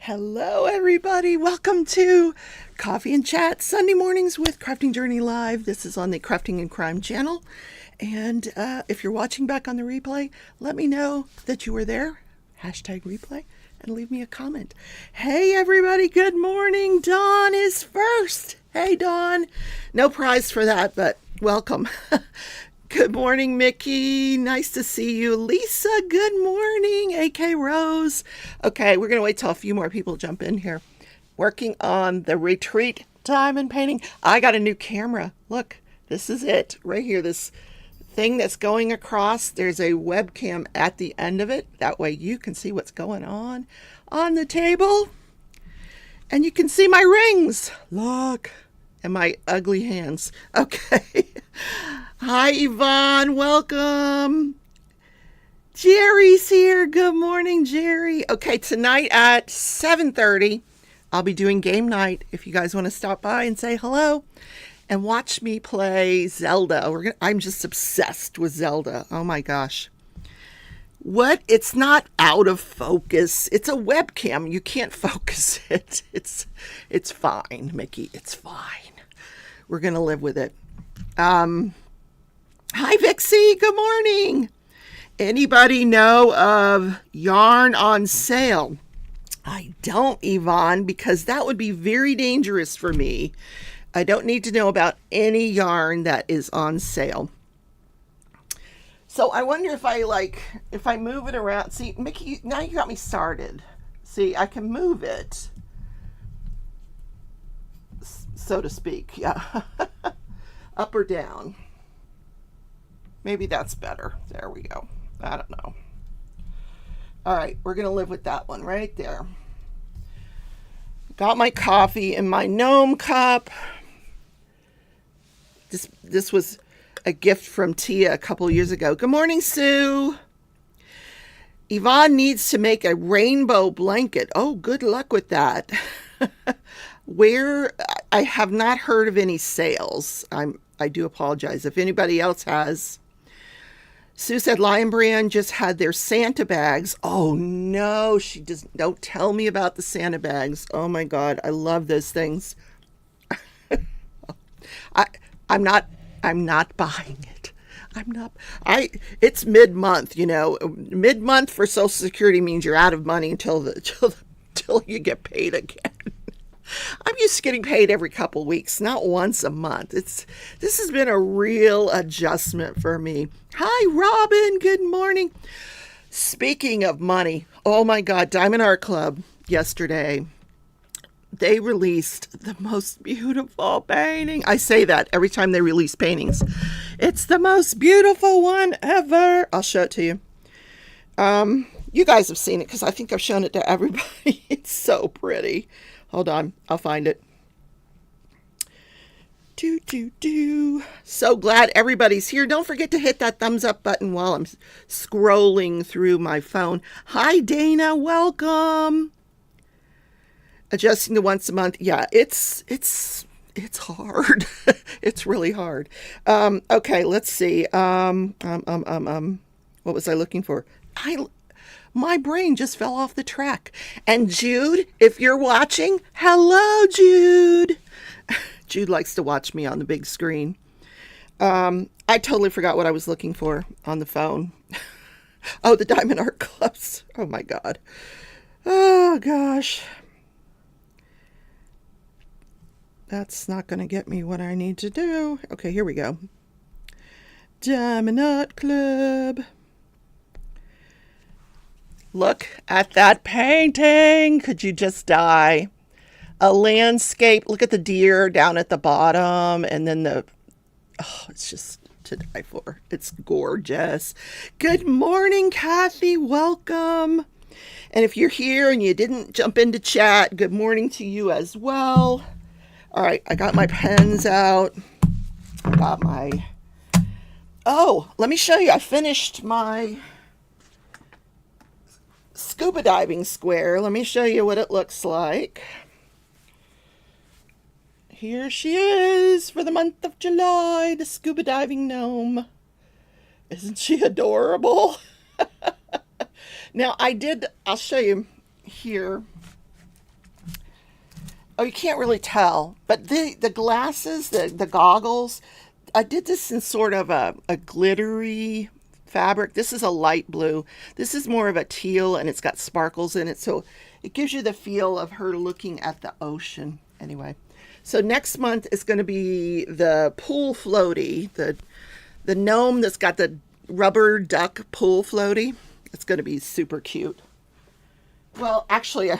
Hello, everybody. Welcome to Coffee and Chat Sunday mornings with Crafting Journey Live. This is on the Crafting and Crime channel. And if you're watching back on the replay, let me know that you were there. Hashtag replay and leave me a comment. Hey, everybody. Good morning. Dawn is first. Hey, Dawn. No prize for that, but welcome. Good morning, Mickey. Nice to see you. Lisa, good morning. AK Rose. Okay, we're going to wait till a few more people jump in here. Working on the retreat diamond painting. I got a new camera. Look, this is it right here. This thing that's going across. There's a webcam at the end of it. That way you can see what's going on the table. And you can see my rings. Look. And my ugly hands. Okay. Hi, Yvonne. Welcome. Jerry's here. Good morning, Jerry. Okay, tonight at 7:30, I'll be doing game night. If you guys want to stop by and say hello and watch me play Zelda. I'm just obsessed with Zelda. Oh my gosh. What? It's not out of focus. It's a webcam. You can't focus it. It's fine, Mickey. It's fine. We're going to live with it. Hi, Vixie. Good morning. Anybody know of yarn on sale? I don't, Yvonne, because that would be very dangerous for me. I don't need to know about any yarn that is on sale. So I wonder if I move it around. See, Mickey, now you got me started. See, I can move it, so to speak. Yeah. Up or down. Maybe that's better. There we go. I don't know. All right, we're going to live with that one right there. Got my coffee in my gnome cup. This was a gift from Tia a couple years ago. Good morning, Sue. Yvonne needs to make a rainbow blanket. Oh, good luck with that. Where I have not heard of any sales. I do apologize if anybody else has. Sue said Lion Brand just had their Santa bags. Oh no, don't tell me about the Santa bags. Oh my God, I love those things. I'm not buying it. It's mid-month, Mid-month for Social Security means you're out of money until you get paid again. I'm used to getting paid every couple weeks, not once a month. This has been a real adjustment for me. Hi, Robin. Good morning. Speaking of money, oh my God, Diamond Art Club yesterday, they released the most beautiful painting. I say that every time they release paintings. It's the most beautiful one ever. I'll show it to you. You guys have seen it because I think I've shown it to everybody. It's so pretty. Hold on, I'll find it. So glad everybody's here. Don't forget to hit that thumbs up button while I'm scrolling through my phone. Hi, Dana. Welcome. Adjusting to once a month. Yeah, it's hard. It's really hard. Okay, let's see. What was I looking for? My brain just fell off the track. And Jude, if you're watching, hello, Jude. Jude likes to watch me on the big screen. I totally forgot what I was looking for on the phone. Oh, the Diamond Art Clubs. Oh, my God. Oh, gosh. That's not going to get me what I need to do. Okay, here we go. Diamond Art Club. Look at that painting. Could you just die? A landscape. Look at the deer down at the bottom. And then it's just to die for. It's gorgeous. Good morning, Kathy. Welcome. And if you're here and you didn't jump into chat, good morning to you as well. All right, I got my pens out. Let me show you. I finished my scuba diving square. Let me show you what it looks like. Here she is for the month of July, the scuba diving gnome. Isn't she adorable? Now I'll show you here. Oh, you can't really tell, but the glasses, the goggles, I did this in sort of a glittery fabric. This is a light blue. This is more of a teal, and it's got sparkles in it, so it gives you the feel of her looking at the ocean. Anyway, so next month is going to be the pool floaty, the gnome that's got the rubber duck pool floaty. It's going to be super cute. Well, actually,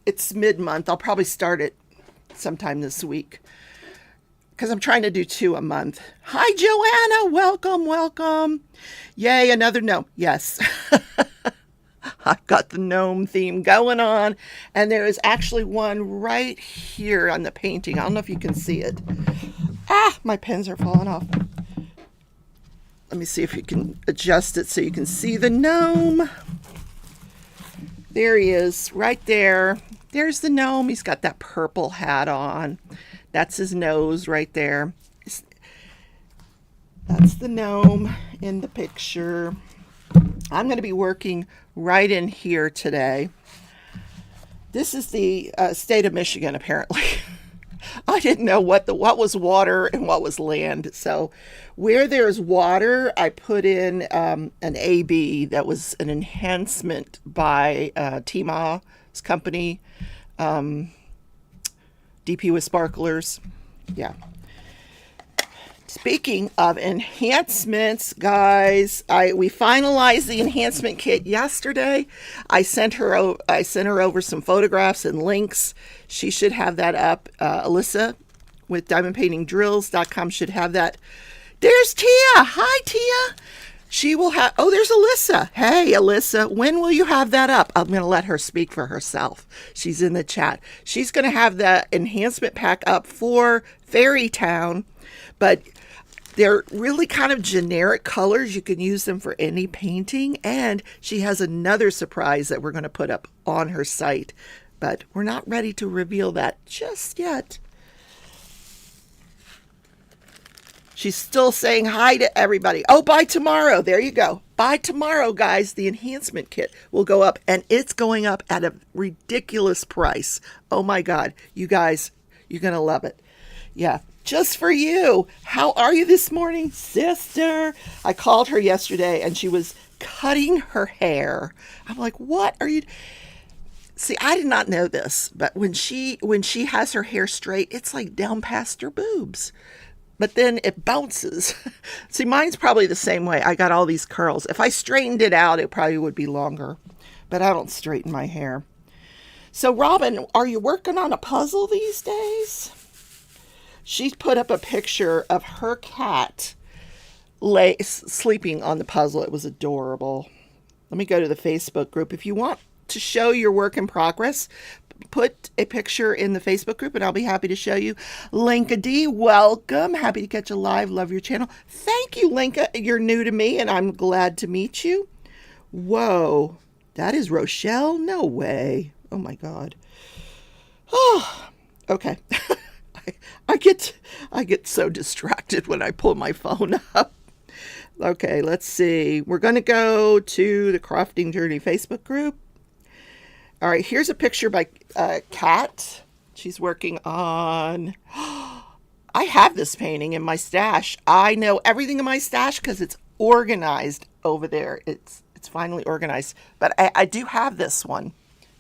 it's mid-month. I'll probably start it sometime this week because I'm trying to do 2 a month. Hi, Joanna. Welcome, welcome. Yay, another gnome. Yes. I've got the gnome theme going on, and there is actually one right here on the painting. I don't know if you can see it. Ah, my pens are falling off. Let me see if you can adjust it so you can see the gnome. There he is, right there. There's the gnome. He's got that purple hat on. That's his nose right there. That's the gnome in the picture. I'm going to be working right in here today. This is the state of Michigan, apparently. I didn't know what was water and what was land. So where there's water, I put in an AB that was an enhancement by Tima's company, DP with sparklers. Yeah. Speaking of enhancements, guys, we finalized the enhancement kit yesterday. I sent her over some photographs and links. She should have that up. Alyssa with diamondpaintingdrills.com should have that. There's Tia. Hi, Tia. She will have. Oh, there's Alyssa. Hey, Alyssa, when will you have that up? I'm going to let her speak for herself. She's in the chat. She's going to have the enhancement pack up for Fairytown, but they're really kind of generic colors. You can use them for any painting. And she has another surprise that we're going to put up on her site, but we're not ready to reveal that just yet. She's still saying hi to everybody. Oh, by tomorrow. There you go. By tomorrow, guys, the enhancement kit will go up, and it's going up at a ridiculous price. Oh my God. You guys, you're going to love it. Yeah. Just for you. How are you this morning, sister? I called her yesterday and she was cutting her hair. I'm like, what are you? See, I did not know this, but when she has her hair straight, it's like down past her boobs. But then it bounces. See, mine's probably the same way. I got all these curls. If I straightened it out, it probably would be longer. But I don't straighten my hair. So, Robin, are you working on a puzzle these days? She put up a picture of her cat sleeping on the puzzle. It was adorable. Let me go to the Facebook group. If you want to show your work in progress, put a picture in the Facebook group and I'll be happy to show you. Linka D, welcome. Happy to catch you live. Love your channel. Thank you, Linka. You're new to me and I'm glad to meet you. Whoa, that is Rochelle? No way. Oh my God. Oh, okay. I get so distracted when I pull my phone up. Okay, let's see. We're going to go to the Crafting Journey Facebook group. All right, here's a picture by Kat. She's working on... I have this painting in my stash. I know everything in my stash because it's organized over there. It's finally organized. But I do have this one.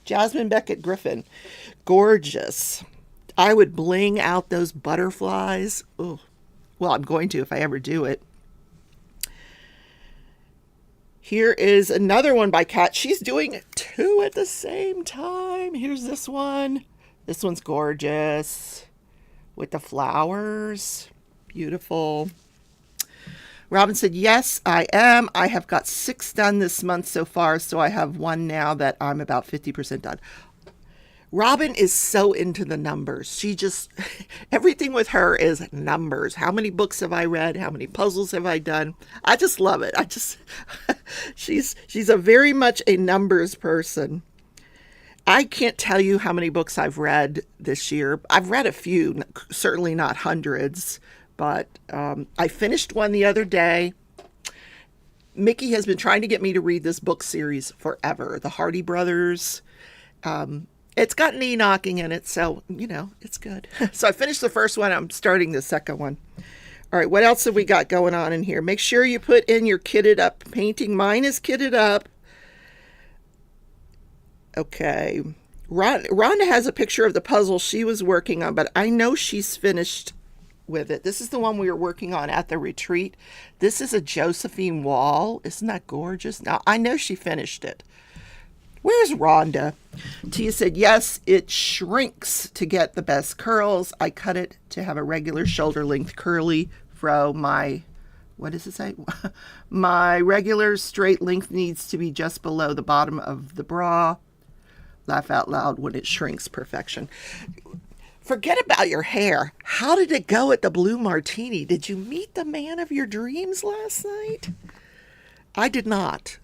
Jasmine Beckett Griffin. Gorgeous. I would bling out those butterflies. Oh, well, I'm going to if I ever do it. Here is another one by Kat. She's doing 2 at the same time. Here's this one. This one's gorgeous with the flowers. Beautiful. Robin said, yes, I am. I have got 6 done this month so far, so I have 1 now that I'm about 50% done. Robin is so into the numbers. She just, everything with her is numbers. How many books have I read? How many puzzles have I done? I just love it. She's a very much a numbers person. I can't tell you how many books I've read this year. I've read a few, certainly not hundreds, but I finished one the other day. Mickey has been trying to get me to read this book series forever. The Hardy Brothers. It's got knee knocking in it, so, it's good. So I finished the first one. I'm starting the second one. All right, what else have we got going on in here? Make sure you put in your kitted up painting. Mine is kitted up. Okay. Rhonda has a picture of the puzzle she was working on, but I know she's finished with it. This is the one we were working on at the retreat. This is a Josephine wall. Isn't that gorgeous? Now, I know she finished it. Where's Rhonda? Tia said, yes, it shrinks to get the best curls. I cut it to have a regular shoulder length curly fro. What does it say? My regular straight length needs to be just below the bottom of the bra. Laugh out loud when it shrinks. Perfection. Forget about your hair. How did it go at the Blue Martini? Did you meet the man of your dreams last night? I did not.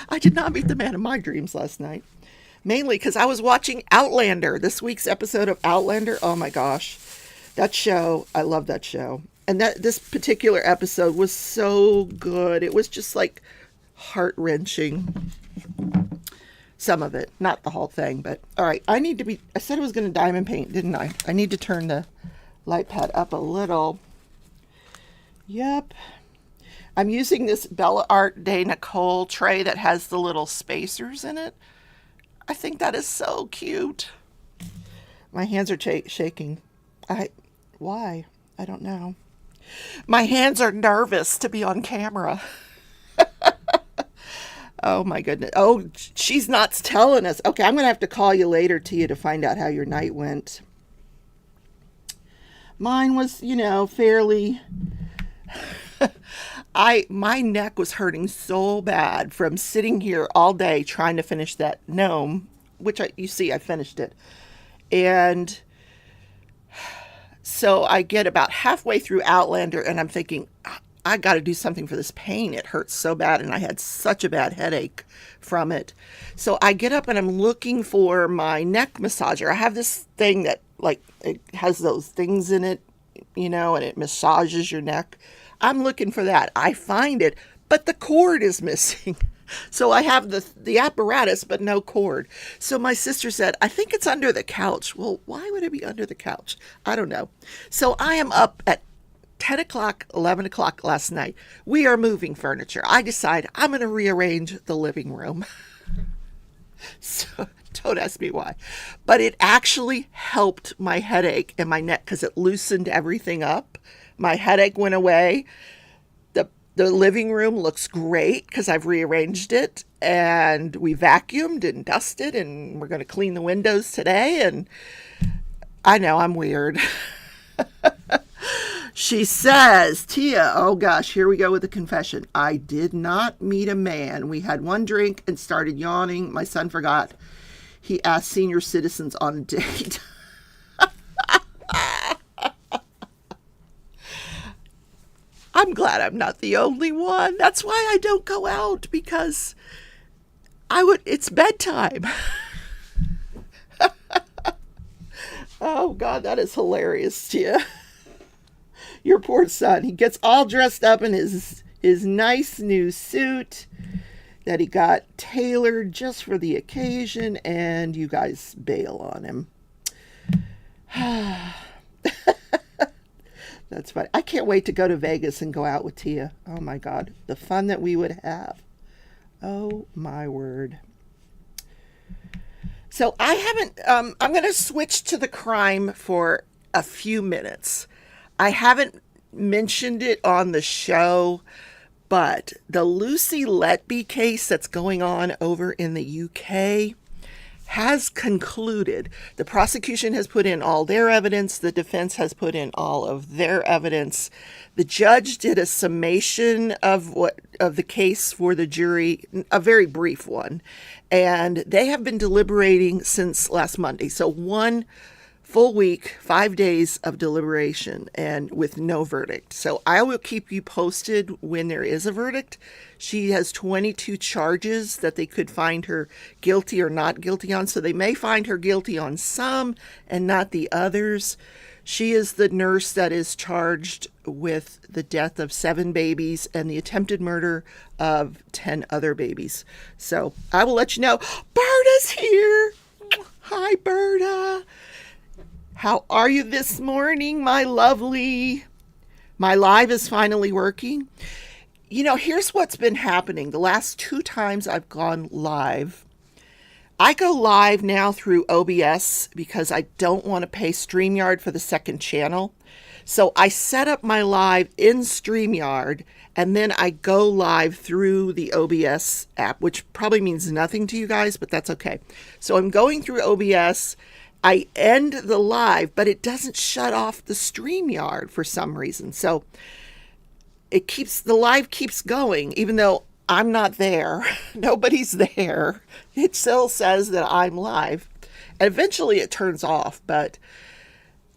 I did not meet the man of my dreams last night. Mainly because I was watching Outlander, this week's episode of Outlander. Oh my gosh. That show, I love that show. And this particular episode was so good. It was just like heart-wrenching. Some of it, not the whole thing, but all right. I said I was going to diamond paint, didn't I? I need to turn the light pad up a little. Yep. I'm using this Bella Art de Nicole tray that has the little spacers in it. I think that is so cute. My hands are shaking. Why? I don't know. My hands are nervous to be on camera. Oh my goodness. Oh, she's not telling us. Okay, I'm going to have to call you later, Tia, to find out how your night went. Mine was, fairly... My neck was hurting so bad from sitting here all day trying to finish that gnome, which you see I finished it. And so I get about halfway through Outlander and I'm thinking, I got to do something for this pain. It hurts so bad, and I had such a bad headache from it. So I get up and I'm looking for my neck massager. I have this thing that, it has those things in it, and it massages your neck. I'm looking for that. I find it, but the cord is missing. So I have the apparatus, but no cord. So my sister said, I think it's under the couch. Well, why would it be under the couch? I don't know. So I am up at 10 o'clock, 11 o'clock last night. We are moving furniture. I decide I'm going to rearrange the living room. So don't ask me why. But it actually helped my headache and my neck because it loosened everything up. My headache went away. The living room looks great because I've rearranged it. And we vacuumed and dusted. And we're going to clean the windows today. And I know I'm weird. She says, Tia, oh gosh, here we go with the confession. I did not meet a man. We had one drink and started yawning. My son forgot. He asked senior citizens on a date. I'm glad I'm not the only one. That's why I don't go out, because it's bedtime. Oh God, that is hilarious, Tia. Your poor son. He gets all dressed up in his nice new suit that he got tailored just for the occasion, and you guys bail on him. That's fine. I can't wait to go to Vegas and go out with Tia. Oh my God. The fun that we would have. Oh my word. So I haven't, I'm going to switch to the crime for a few minutes. I haven't mentioned it on the show, but the Lucy Letby case that's going on over in the UK has concluded. The prosecution has put in all their evidence. The defense has put in all of their evidence. The judge did a summation of the case for the jury, a very brief one, and they have been deliberating since last Monday. So one full week, 5 days of deliberation, and with no verdict. So I will keep you posted when there is a verdict. She has 22 charges that they could find her guilty or not guilty on. So they may find her guilty on some and not the others. She is the nurse that is charged with the death of 7 babies and the attempted murder of 10 other babies. So I will let you know. Berta's here. Hi, Berta. How are you this morning, my lovely? My live is finally working. You know, here's what's been happening. The last 2 times I've gone live, I go live now through OBS because I don't want to pay StreamYard for the second channel. So I set up my live in StreamYard and then I go live through the OBS app, which probably means nothing to you guys, but that's okay. So I'm going through OBS. I end the live, but it doesn't shut off the StreamYard for some reason. So the live keeps going, even though I'm not there. Nobody's there. It still says that I'm live. And eventually it turns off. But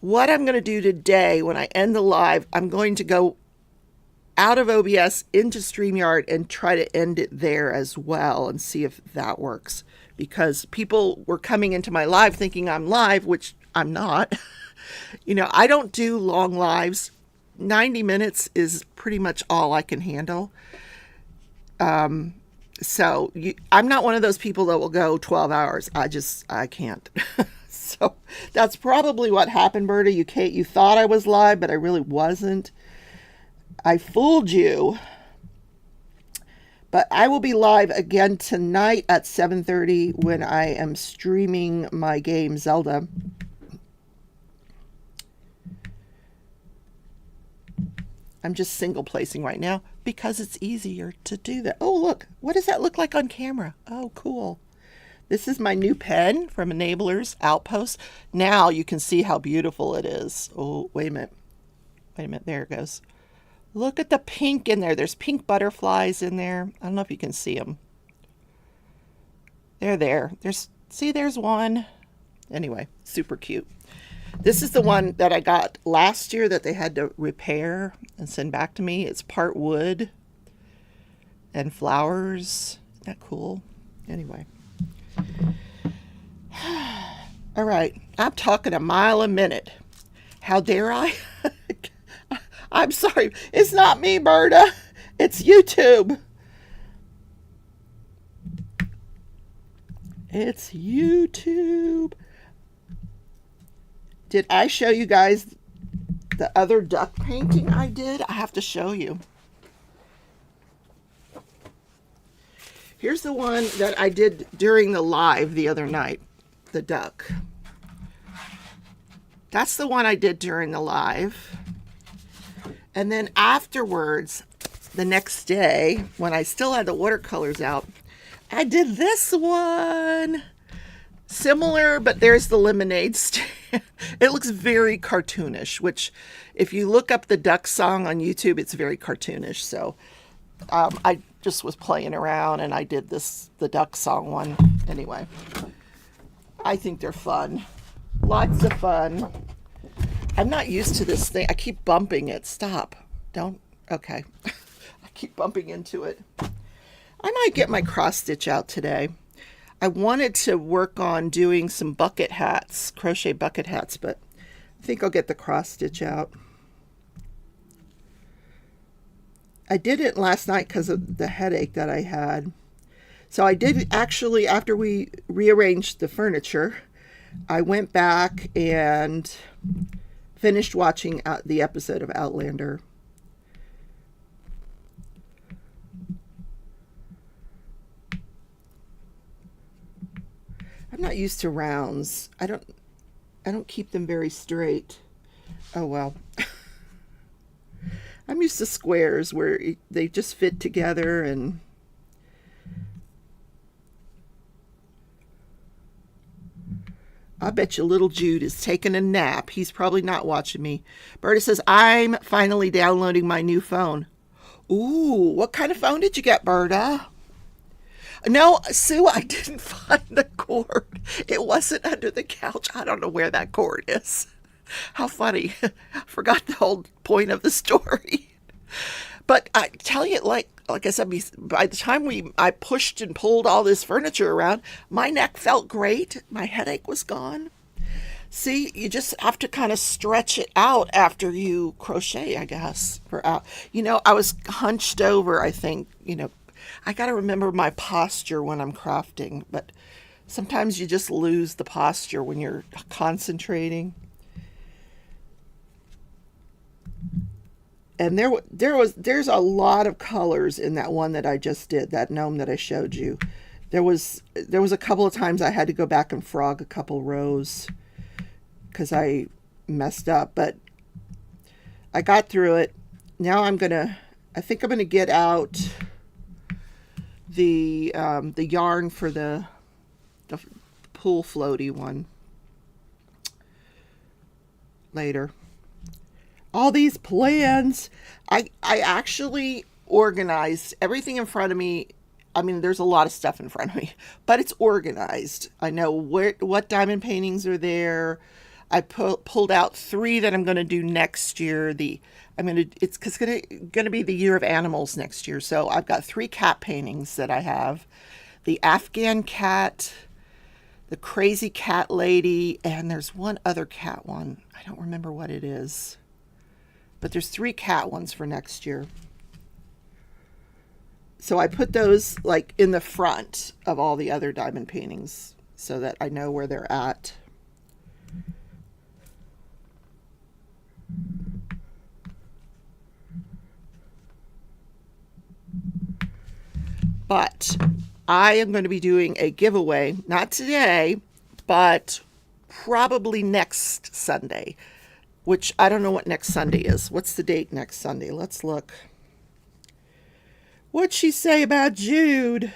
what I'm going to do today when I end the live, I'm going to go out of OBS into StreamYard and try to end it there as well and see if that works. Because people were coming into my live thinking I'm live, which I'm not. You know, I don't do long lives. 90 minutes is pretty much all I can handle. So I'm not one of those people that will go 12 hours. I can't. So that's probably what happened, Berta. You thought I was live, but I really wasn't. I fooled you. But I will be live again tonight at 7:30 when I am streaming my game Zelda. I'm just single placing right now because it's easier to do that. Oh, look. What does that look like on camera? Oh, cool. This is my new pen from Enablers Outpost. Now you can see how beautiful it is. Oh, wait a minute. Wait a minute. There it goes. Look at the pink in there. There's pink butterflies in there. I don't know if you can see them. They're there. There's one. Anyway, super cute. This is the one that I got last year that they had to repair and send back to me. It's part wood and flowers. Isn't that cool? Anyway. All right. I'm talking a mile a minute. How dare I? I'm sorry. It's not me, Berta. It's YouTube. It's YouTube. Did I show you guys the other duck painting I did? I have to show you. Here's the one that I did during the live the other night, the duck. That's the one I did during the live. And then afterwards, the next day, when I still had the watercolors out, I did this one. Similar, but there's the lemonade stand. It looks very cartoonish, which if you look up the duck song on YouTube, it's very cartoonish. So I just was playing around and I did the duck song one. Anyway, I think they're fun. Lots of fun. I'm not used to this thing. I keep bumping it. Stop. Don't. Okay. I keep bumping into it. I might get my cross stitch out today. I wanted to work on doing some bucket hats, crochet bucket hats, but I think I'll get the cross stitch out. I did it last night because of the headache that I had. So I did actually, after we rearranged the furniture, I went back and finished watching the episode of Outlander. I'm not used to rounds. I don't keep them very straight. Oh well. I'm used to squares where they just fit together and I bet you little Jude is taking a nap. He's probably not watching me. Berta says, I'm finally downloading my new phone. Ooh, what kind of phone did you get, Berta? No, Sue, I didn't find the cord. It wasn't under the couch. I don't know where that cord is. How funny. I forgot the whole point of the story. But I tell you, like I said, by the time I pushed and pulled all this furniture around, my neck felt great. My headache was gone. See, you just have to kind of stretch it out after you crochet, I guess. I was hunched over, I think, I got to remember my posture when I'm crafting, but sometimes you just lose the posture when you're concentrating. And there's a lot of colors in that one that I just did, that gnome that I showed you. There was a couple of times I had to go back and frog a couple rows because I messed up, but I got through it. Now I think I'm gonna get out the yarn for the pool floaty one later. All these plans, I actually organized everything in front of me. I mean, there's a lot of stuff in front of me, but it's organized. I know what diamond paintings are there. I pulled out 3 that I'm going to do next year. It's going to be the year of animals next year. So I've got 3 cat paintings that I have: the Afghan cat, the crazy cat lady, and there's one other cat one. I don't remember what it is, but there's 3 cat ones for next year. So I put those like in the front of all the other diamond paintings so that I know where they're at. But I am going to be doing a giveaway, not today, but probably next Sunday, which I don't know what next Sunday is. What's the date next Sunday? Let's look. What'd she say about Jude?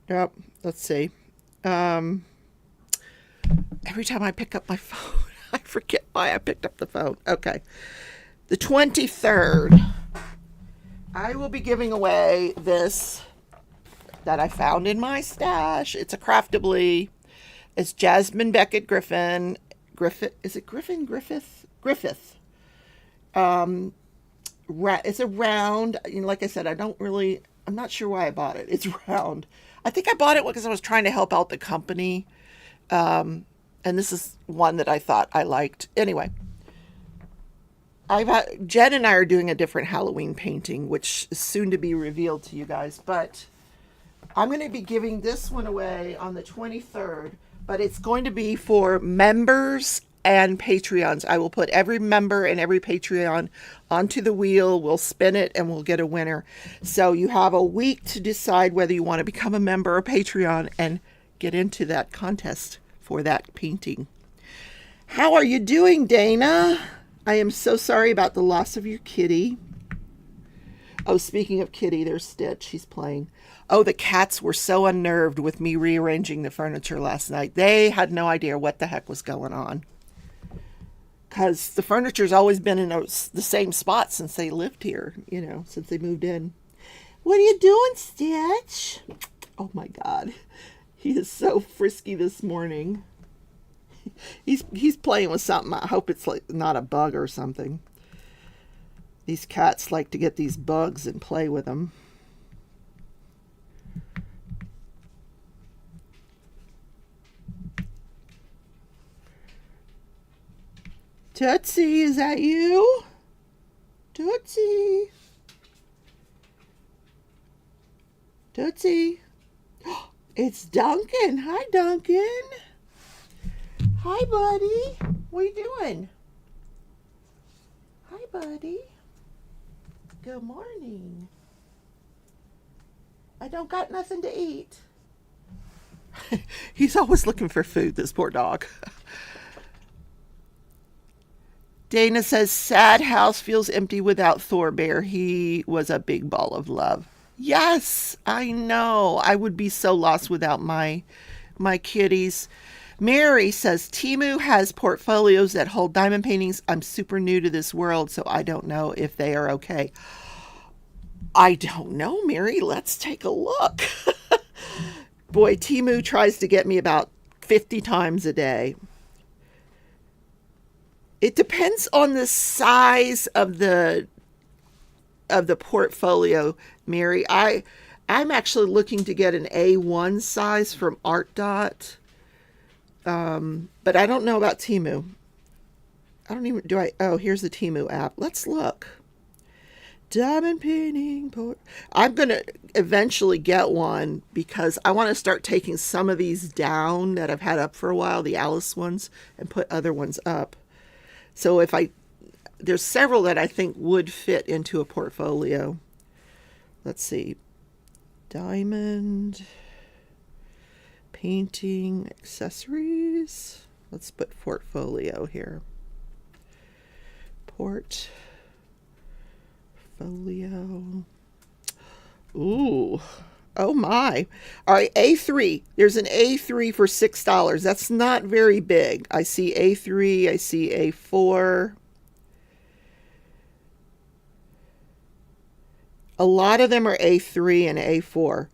Yep, let's see. Every time I pick up my phone, I forget why I picked up the phone. Okay. The 23rd. I will be giving away this that I found in my stash. It's a Craftably. It's Jasmine Beckett Griffin. Is it Griffin? Griffith? It's a round. Like I said, I'm not sure why I bought it. It's round. I think I bought it because I was trying to help out the company. And this is one that I thought I liked. Anyway. Jen and I are doing a different Halloween painting, which is soon to be revealed to you guys. But I'm going to be giving this one away on the 23rd. But it's going to be for members and Patreons. I will put every member and every Patreon onto the wheel. We'll spin it and we'll get a winner. So you have a week to decide whether you want to become a member or Patreon and get into that contest for that painting. How are you doing, Dana? I am so sorry about the loss of your kitty. Oh, speaking of kitty, there's Stitch. He's playing. Oh, the cats were so unnerved with me rearranging the furniture last night. They had no idea what the heck was going on. Because the furniture's always been in the same spot since they lived here, since they moved in. What are you doing, Stitch? Oh, my God. He is so frisky this morning. He's playing with something. I hope it's like not a bug or something. These cats like to get these bugs and play with them. Tootsie, is that you? Tootsie. Tootsie. It's Duncan. Hi, Duncan. Hi, buddy. What are you doing? Hi, buddy. Good morning. I don't got nothing to eat. He's always looking for food, this poor dog. Dana says, sad house feels empty without Thor Bear. He was a big ball of love. Yes, I know. I would be so lost without my kitties. Mary says, Temu has portfolios that hold diamond paintings. I'm super new to this world, so I don't know if they are okay. I don't know, Mary. Let's take a look. Boy, Temu tries to get me about 50 times a day. It depends on the size of the portfolio, Mary. I'm actually looking to get an A1 size from Art Dot. But I don't know about Temu. I don't even, oh, here's the Temu app. Let's look. Diamond painting. I'm going to eventually get one because I want to start taking some of these down that I've had up for a while, the Alice ones, and put other ones up. So there's several that I think would fit into a portfolio. Let's see. Diamond painting accessories. Let's put portfolio here. Portfolio. Ooh. Oh my. All right, A3. There's an A3 for $6. That's not very big. I see A3, I see A4. A lot of them are A3 and A4.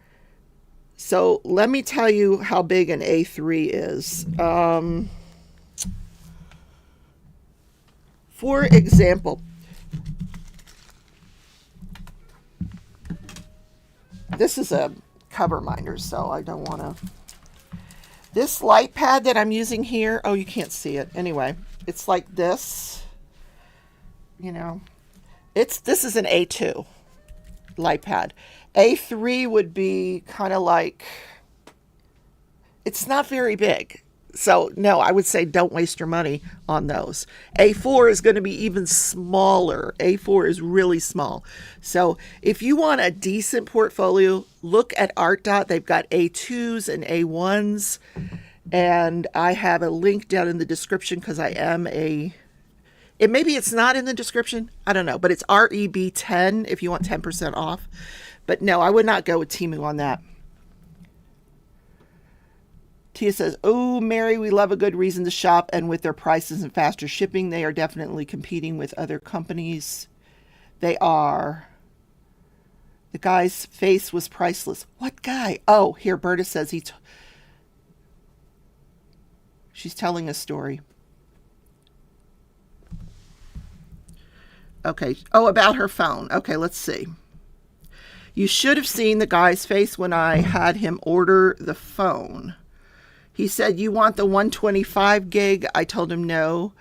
So let me tell you how big an A3 is. For example, this is a cover minder, so I don't want to. This light pad that I'm using here, oh, you can't see it. Anyway, it's like this. You know, this is an A2 light pad. A3 would be kind of like, it's not very big. So no, I would say don't waste your money on those. A4 is going to be even smaller. A4 is really small. So if you want a decent portfolio, look at Art Dot. They've got A2s and A1s. And I have a link down in the description because I am maybe it's not in the description. I don't know. But it's REB10 if you want 10% off. But no, I would not go with Temu on that. Tia says, oh, Mary, we love a good reason to shop, and with their prices and faster shipping, they are definitely competing with other companies. They are. The guy's face was priceless. What guy? Oh, here, Berta says she's telling a story. Okay. Oh, about her phone. Okay, let's see. You should have seen the guy's face when I had him order the phone. He said, you want the 125 gig? I told him no.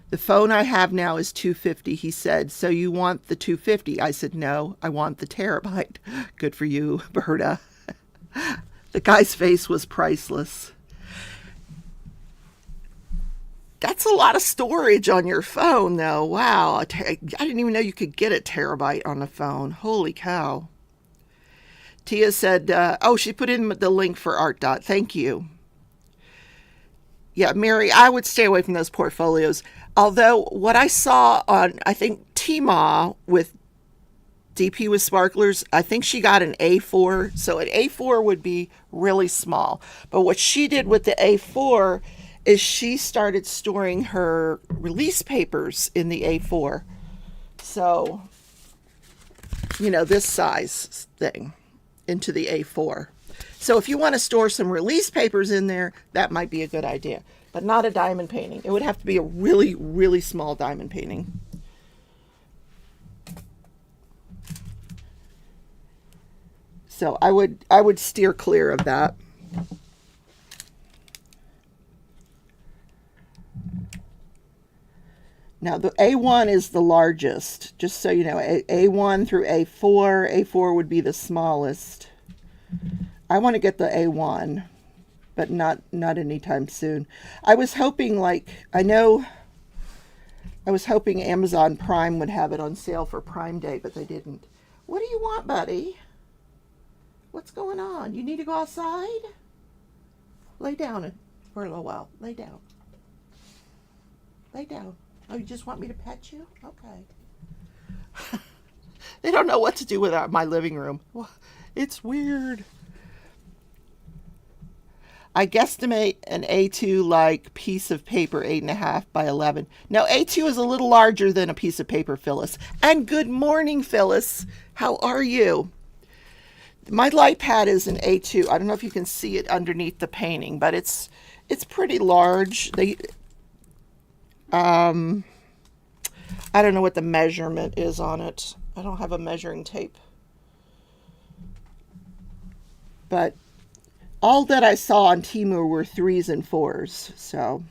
The phone I have now is 250. He said, so you want the 250? I said, no, I want the terabyte. Good for you, Berta. The guy's face was priceless. That's a lot of storage on your phone, though. Wow. I didn't even know you could get a terabyte on the phone. Holy cow. Tia said, oh, she put in the link for Art Dot. Thank you. Yeah, Mary, I would stay away from those portfolios. Although what I saw on, I think, Tma with DP with Sparklers, I think she got an A4. So an A4 would be really small. But what she did with the A4 is she started storing her release papers in the A4. So, this size thing into the A4. So if you want to store some release papers in there, that might be a good idea. But not a diamond painting. It would have to be a really, really small diamond painting. So I would steer clear of that. Now the A1 is the largest, just so you know. A1 through A4. A4 would be the smallest. I want to get the A1, but not anytime soon. I was hoping, I was hoping Amazon Prime would have it on sale for Prime Day, but they didn't. What do you want, buddy? What's going on? You need to go outside? Lay down for a little while. Lay down. Lay down. Oh, you just want me to pet you? Okay. They don't know what to do with my living room. It's weird. I guesstimate an A2 piece of paper, 8.5 by 11. Now, A2 is a little larger than a piece of paper, Phyllis. And good morning, Phyllis. How are you? My light pad is an A2. I don't know if you can see it underneath the painting, but it's pretty large. I don't know what the measurement is on it. I don't have a measuring tape. But all that I saw on Temu were 3s and 4s, so.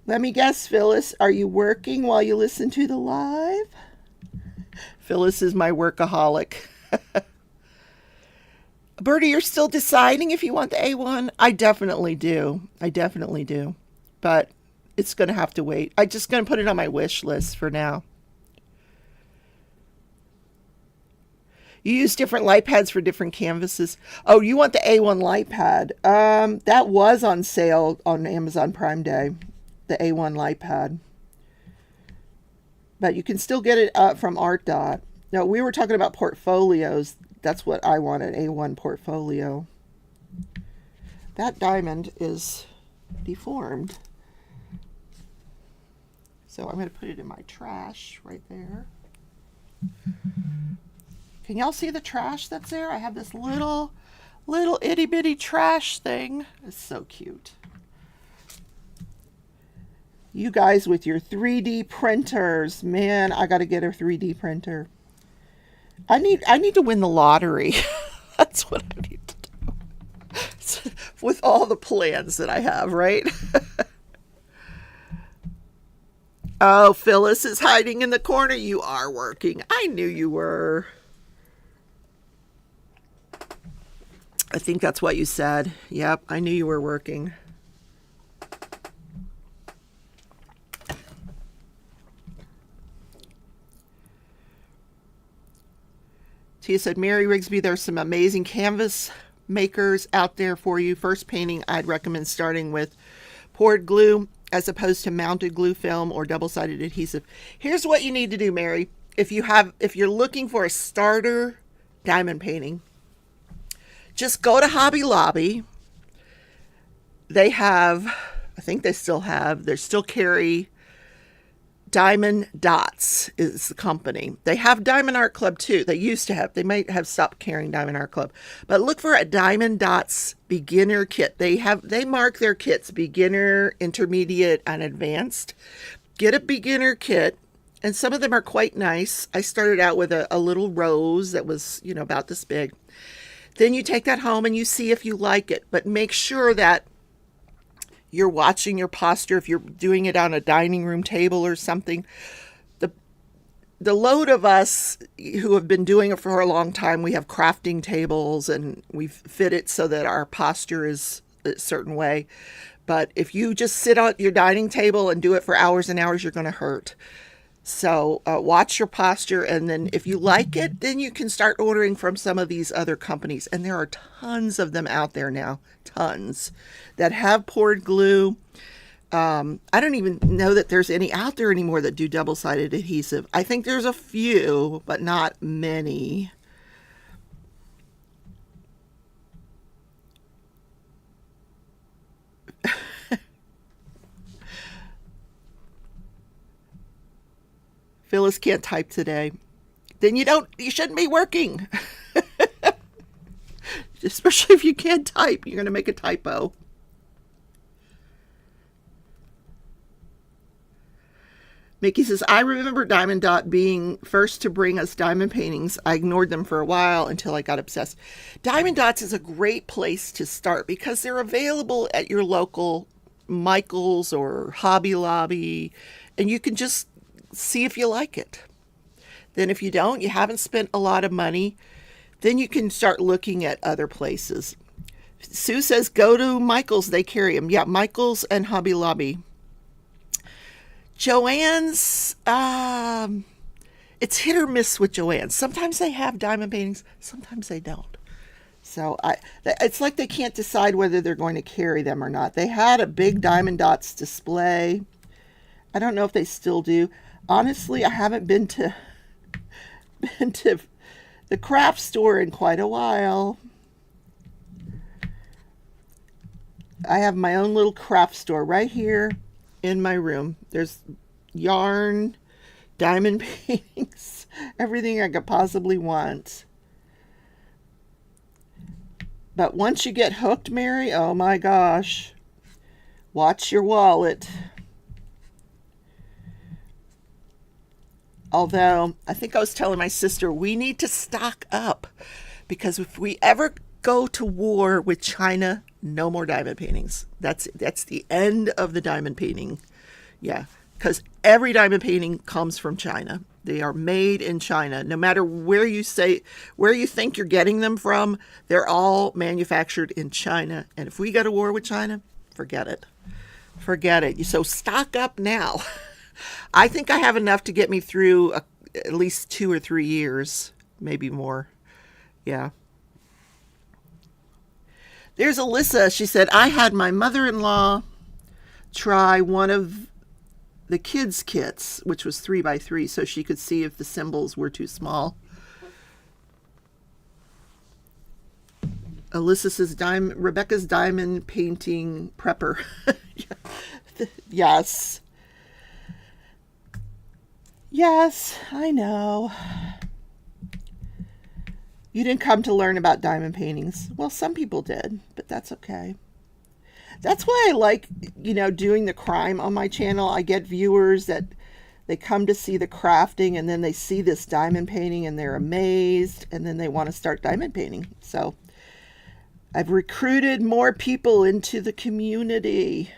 Let me guess, Phyllis, are you working while you listen to the live? Phyllis is my workaholic. Bertie, you're still deciding if you want the A1? I definitely do. I definitely do. But it's going to have to wait. I'm just going to put it on my wish list for now. You use different light pads for different canvases. Oh, you want the A1 light pad. That was on sale on Amazon Prime Day. The A1 light pad. But you can still get it from Art Dot. No, we were talking about portfolios. That's what I wanted, A1 portfolio. That diamond is deformed. So I'm going to put it in my trash right there. Can y'all see the trash that's there? I have this little itty bitty trash thing. It's so cute. You guys with your 3D printers. Man, I got to get a 3D printer. I need to win the lottery. That's what I need to do. With all the plans that I have, right? Oh, Phyllis is hiding in the corner. You are working. I knew you were. I think that's what you said. Yep, I knew you were working. Tia said, Mary Rigsby, there's some amazing canvas makers out there for you. First painting, I'd recommend starting with poured glue as opposed to mounted glue film or double-sided adhesive. Here's what you need to do, Mary. If you're looking for a starter diamond painting, just go to Hobby Lobby. They have, I think they still carry Diamond Dots is the company. They have Diamond Art Club too. They used to have. They might have stopped carrying Diamond Art Club. But look for a Diamond Dots beginner kit. They mark their kits beginner, intermediate, and advanced. Get a beginner kit, and some of them are quite nice. I started out with a little rose that was, about this big. Then you take that home and you see if you like it, but make sure that you're watching your posture. If you're doing it on a dining room table or something, the load of us who have been doing it for a long time, we have crafting tables and we fit it so that our posture is a certain way. But if you just sit at your dining table and do it for hours and hours, you're going to hurt. So watch your posture, and then if you like it, then you can start ordering from some of these other companies. And there are tons of them out there now, tons, that have poured glue. I don't even know that there's any out there anymore that do double-sided adhesive. I think there's a few, but not many. Phyllis can't type today. Then you shouldn't be working. Especially if you can't type, you're going to make a typo. Mickey says, I remember Diamond Dot being first to bring us diamond paintings. I ignored them for a while until I got obsessed. Diamond Dots is a great place to start because they're available at your local Michael's or Hobby Lobby, and you can just see if you like it. Then if you don't, you haven't spent a lot of money, then you can start looking at other places. Sue says, go to Michael's, they carry them. Yeah, Michael's and Hobby Lobby. Joann's, it's hit or miss with Joann's. Sometimes they have diamond paintings, sometimes they don't. So it's like they can't decide whether they're going to carry them or not. They had a big Diamond Dots display. I don't know if they still do. Honestly, I haven't been to the craft store in quite a while. I have my own little craft store right here in my room. There's yarn, diamond paintings, everything I could possibly want. But once you get hooked, Mary, oh my gosh, watch your wallet. Although I think I was telling my sister we need to stock up, because if we ever go to war with China, no more diamond paintings. That's the end of the diamond painting. Yeah, because every diamond painting comes from China. They are made in China. No matter where you think you're getting them from, they're all manufactured in China. And if we go to war with China, forget it. Forget it. So stock up now. I think I have enough to get me through at least 2 or 3 years, maybe more. Yeah. There's Alyssa. She said, I had my mother-in-law try one of the kids' kits, which was 3x3, so she could see if the symbols were too small. Alyssa says, Rebecca's diamond painting prepper. Yes. Yes, I know. You didn't come to learn about diamond paintings. Well, some people did, but that's okay. That's why I like, doing the crime on my channel. I get viewers that they come to see the crafting, and then they see this diamond painting and they're amazed, and then they want to start diamond painting. So I've recruited more people into the community.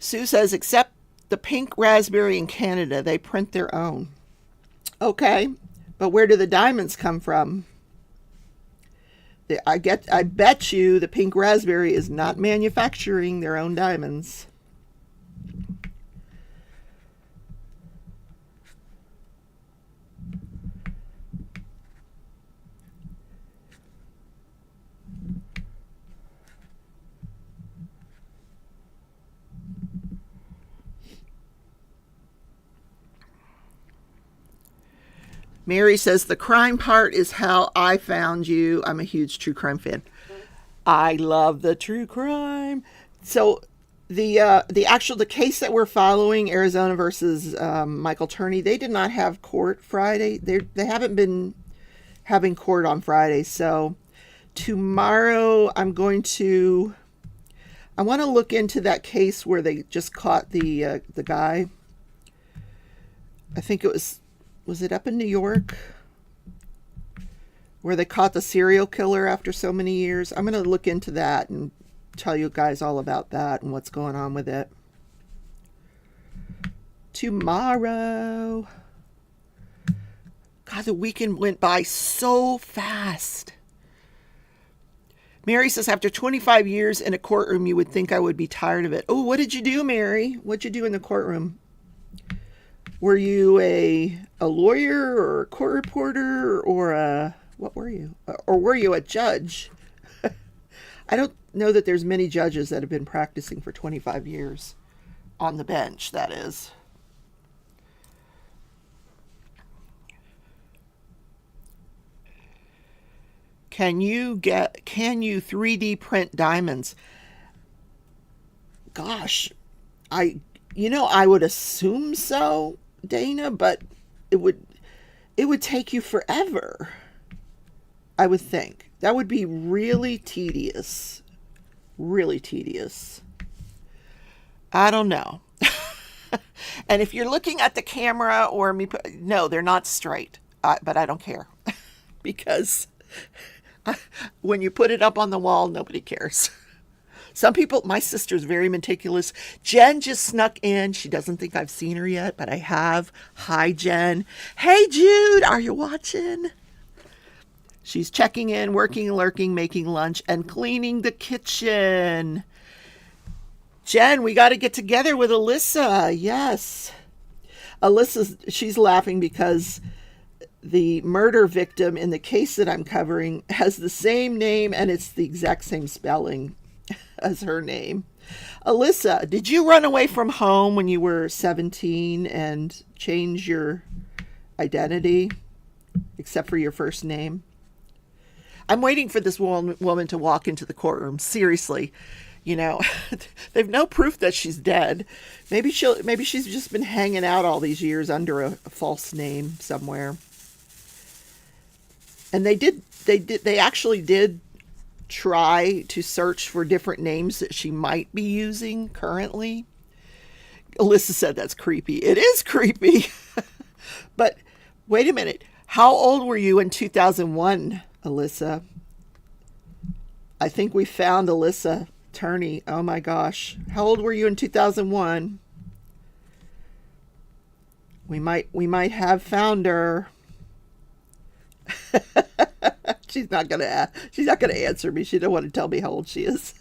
Sue says, except the pink raspberry in Canada, they print their own. Okay, but where do the diamonds come from? I bet you the pink raspberry is not manufacturing their own diamonds. Mary says, the crime part is how I found you. I'm a huge true crime fan. I love the true crime. So the case that we're following, Arizona versus Michael Turney, they did not have court Friday. They haven't been having court on Friday. So tomorrow I want to look into that case where they just caught the guy. I think was it up in New York where they caught the serial killer after so many years? I'm going to look into that and tell you guys all about that and what's going on with it tomorrow. God, the weekend went by so fast. Mary says, after 25 years in a courtroom, you would think I would be tired of it. Oh, what did you do, Mary? What'd you do in the courtroom? Were you a lawyer or a court reporter or what were you? Or were you a judge? I don't know that there's many judges that have been practicing for 25 years on the bench, that is. Can you 3D print diamonds? Gosh, I would assume so, Dana, but it would take you forever. I would think. That would be really tedious. Really tedious. I don't know. And if you're looking at the camera or me, no, they're not straight. But I don't care. Because when you put it up on the wall, nobody cares. Some people, my sister's very meticulous. Jen just snuck in. She doesn't think I've seen her yet, but I have. Hi, Jen. Hey, Jude, are you watching? She's checking in, working, lurking, making lunch, and cleaning the kitchen. Jen, we got to get together with Alyssa. Yes. She's laughing because the murder victim in the case that I'm covering has the same name, and it's the exact same spelling as her name. Alyssa, did you run away from home when you were 17 and change your identity except for your first name? I'm waiting for this woman to walk into the courtroom. Seriously. You know, they've no proof that she's dead. Maybe she's just been hanging out all these years under a false name somewhere. And they actually did try to search for different names that she might be using currently. Alyssa said that's creepy. It is creepy. But wait a minute. How old were you in 2001, Alyssa? I think we found Alyssa Turney. Oh my gosh. How old were you in 2001? We might have found her. She's not gonna answer me. She don't want to tell me how old she is.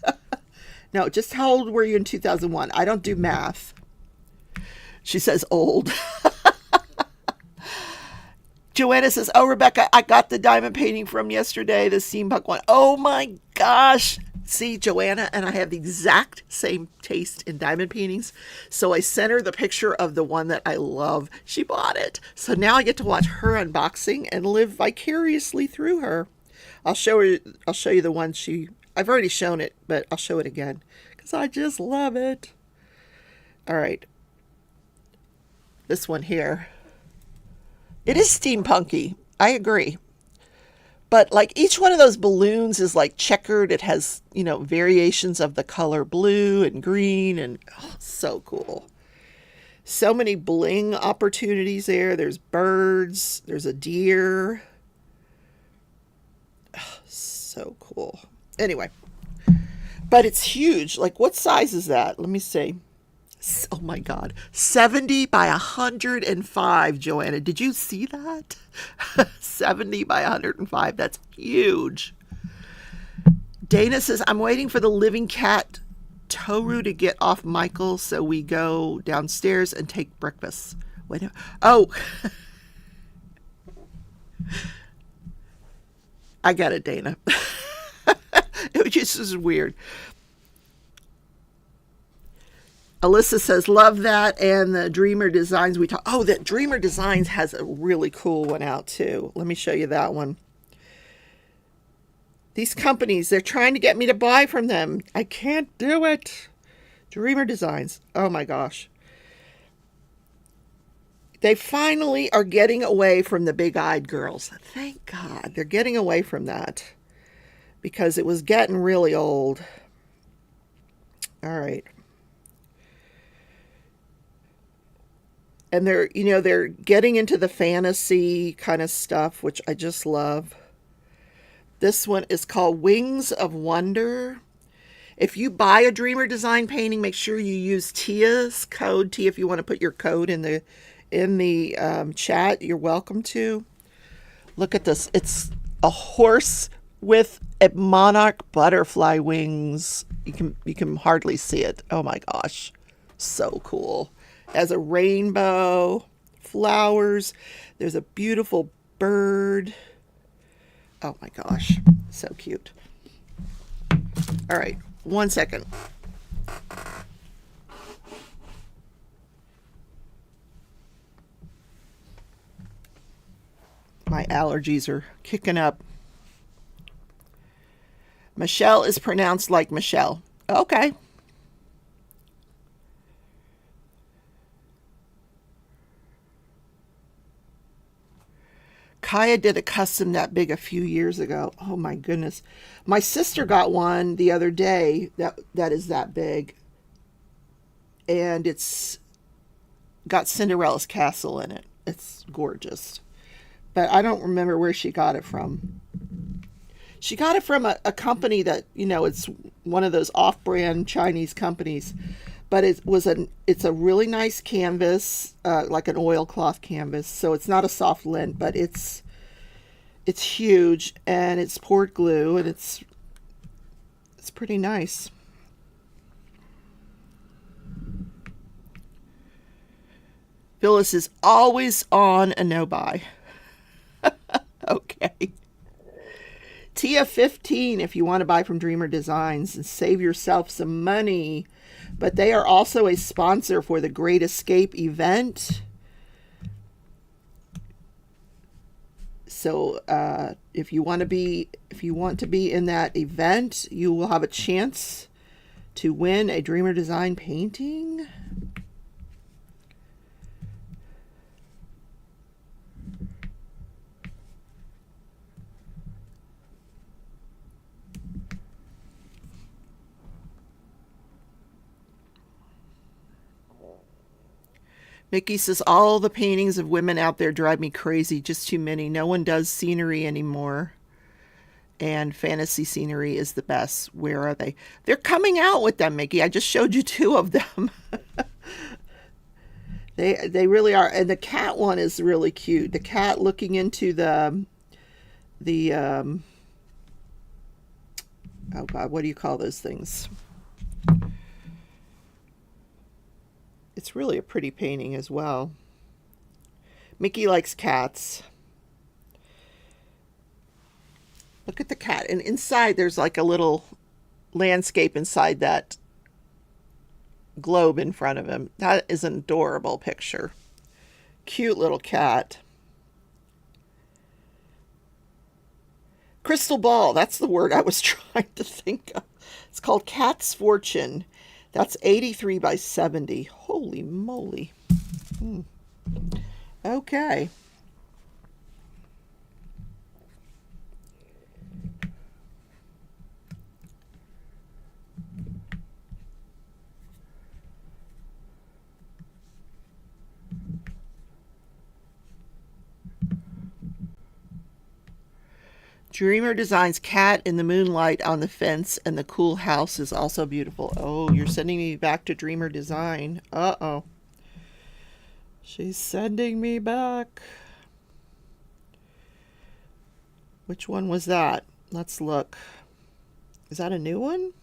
No, just how old were you in 2001? I don't do math. She says old. Joanna says, oh, Rebecca, I got the diamond painting from yesterday, the steampunk one. Oh my gosh. See, Joanna and I have the exact same taste in diamond paintings. So I sent her the picture of the one that I love. She bought it. So now I get to watch her unboxing and live vicariously through her. I'll show you the one I've already shown it, but I'll show it again because I just love it. All right. This one here. It is steampunky. I agree. But like each one of those balloons is like checkered. It has, variations of the color blue and green, and so cool. So many bling opportunities there. There's birds. There's a deer. Oh, so cool. Anyway, but it's huge. Like what size is that? Let me see. Oh my God, 70 by 105, Joanna. Did you see that? 70 by 105. That's huge. Dana says, I'm waiting for the living cat Toru to get off Michael so we go downstairs and take breakfast. Wait. Oh. I get it, Dana. It was just weird. Alyssa says, love that. And the Dreamer Designs we talk. Oh, that Dreamer Designs has a really cool one out too. Let me show you that one. These companies, they're trying to get me to buy from them. I can't do it. Dreamer Designs. Oh my gosh. They finally are getting away from the big-eyed girls. Thank God. They're getting away from that because it was getting really old. All right. And they're getting into the fantasy kind of stuff, which I just love. This one is called Wings of Wonder. If you buy a Dreamer Design painting, make sure you use Tia's code. Tia, if you want to put your code in the chat, you're welcome to. Look at this. It's a horse with a monarch butterfly wings. You can hardly see it. Oh my gosh. So cool. As a rainbow, flowers. There's a beautiful bird. Oh my gosh, so cute. All right, 1 second. My allergies are kicking up. Michelle is pronounced like Michelle. Okay. Kaya did a custom that big a few years ago. Oh my goodness. My sister got one the other day that is that big. And it's got Cinderella's castle in it. It's gorgeous. But I don't remember where she got it from. She got it from a company that, it's one of those off-brand Chinese companies. But it's a really nice canvas, like an oilcloth canvas. So it's not a soft lint, but it's huge and it's poured glue and it's pretty nice. Phyllis is always on a no buy. Okay. Tia 15 if you want to buy from Dreamer Designs and save yourself some money. But they are also a sponsor for the Great Escape event. So if you want to be in that event, you will have a chance to win a Dreamer Design painting. Mickey says, all the paintings of women out there drive me crazy. Just too many. No one does scenery anymore. And fantasy scenery is the best. Where are they? They're coming out with them, Mickey. I just showed you 2 of them. They really are. And the cat one is really cute. The cat looking into the oh God, what do you call those things? It's really a pretty painting as well. Mickey likes cats. Look at the cat. And inside there's like a little landscape inside that globe in front of him. That is an adorable picture. Cute little cat. Crystal ball. That's the word I was trying to think of. It's called Cat's Fortune. That's 83 by 70. Holy moly. Okay. Dreamer Designs cat in the moonlight on the fence, and the cool house is also beautiful. Oh, you're sending me back to Dreamer Design. Uh-oh. She's sending me back. Which one was that? Let's look. Is that a new one?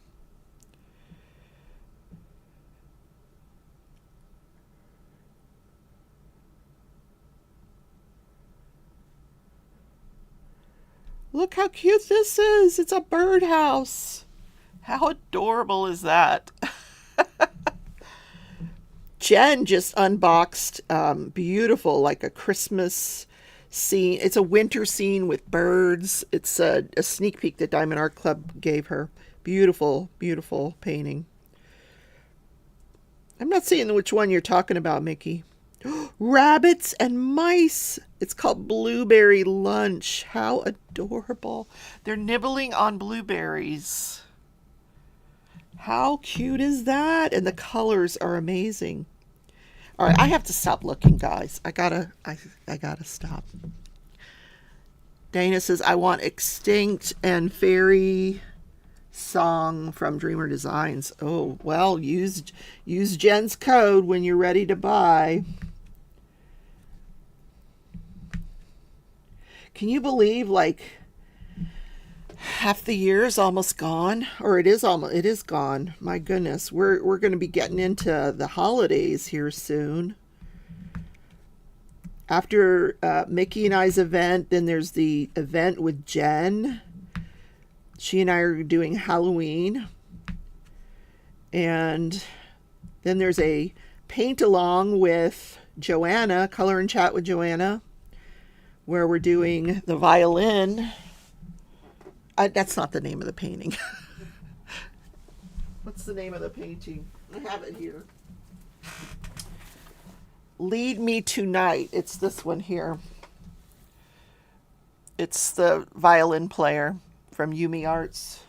Look how cute this is. It's a birdhouse. How adorable is that? Jen just unboxed beautiful, like a Christmas scene. It's a winter scene with birds. It's a sneak peek that Diamond Art Club gave her. Beautiful, beautiful painting. I'm not seeing which one you're talking about, Mickey. Rabbits and mice. It's called Blueberry Lunch. How adorable. They're nibbling on blueberries. How cute is that? And the colors are amazing. All right, I have to stop looking, guys. I gotta stop. Dana says, I want Extinct and Fairy Song from Dreamer Designs. Oh, well, use Jen's code when you're ready to buy. Can you believe, like, half the year is almost gone? Or it is gone. My goodness, we're going to be getting into the holidays here soon. After Mickey and I's event, then there's the event with Jen. She and I are doing Halloween. And then there's a paint along with Joanna, Color and Chat with Joanna, where we're doing the violin. That's not the name of the painting. What's the name of the painting? I have it here. Lead Me Tonight. It's this one here. It's the violin player from Yumi Arts.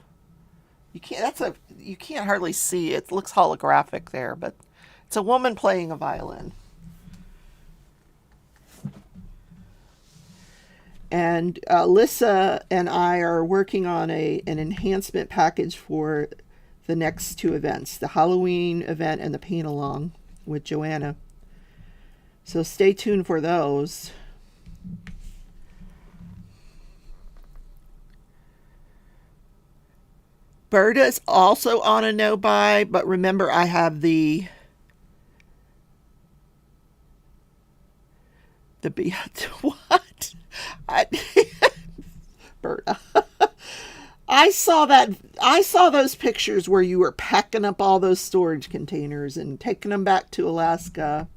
You can't hardly see it. It looks holographic there, but it's a woman playing a violin. And Lissa and I are working on an enhancement package for the next 2 events, the Halloween event and the paint along with Joanna. So stay tuned for those. Berta is also on a no buy, but remember I have the what? Berta. I saw those pictures where you were packing up all those storage containers and taking them back to Alaska.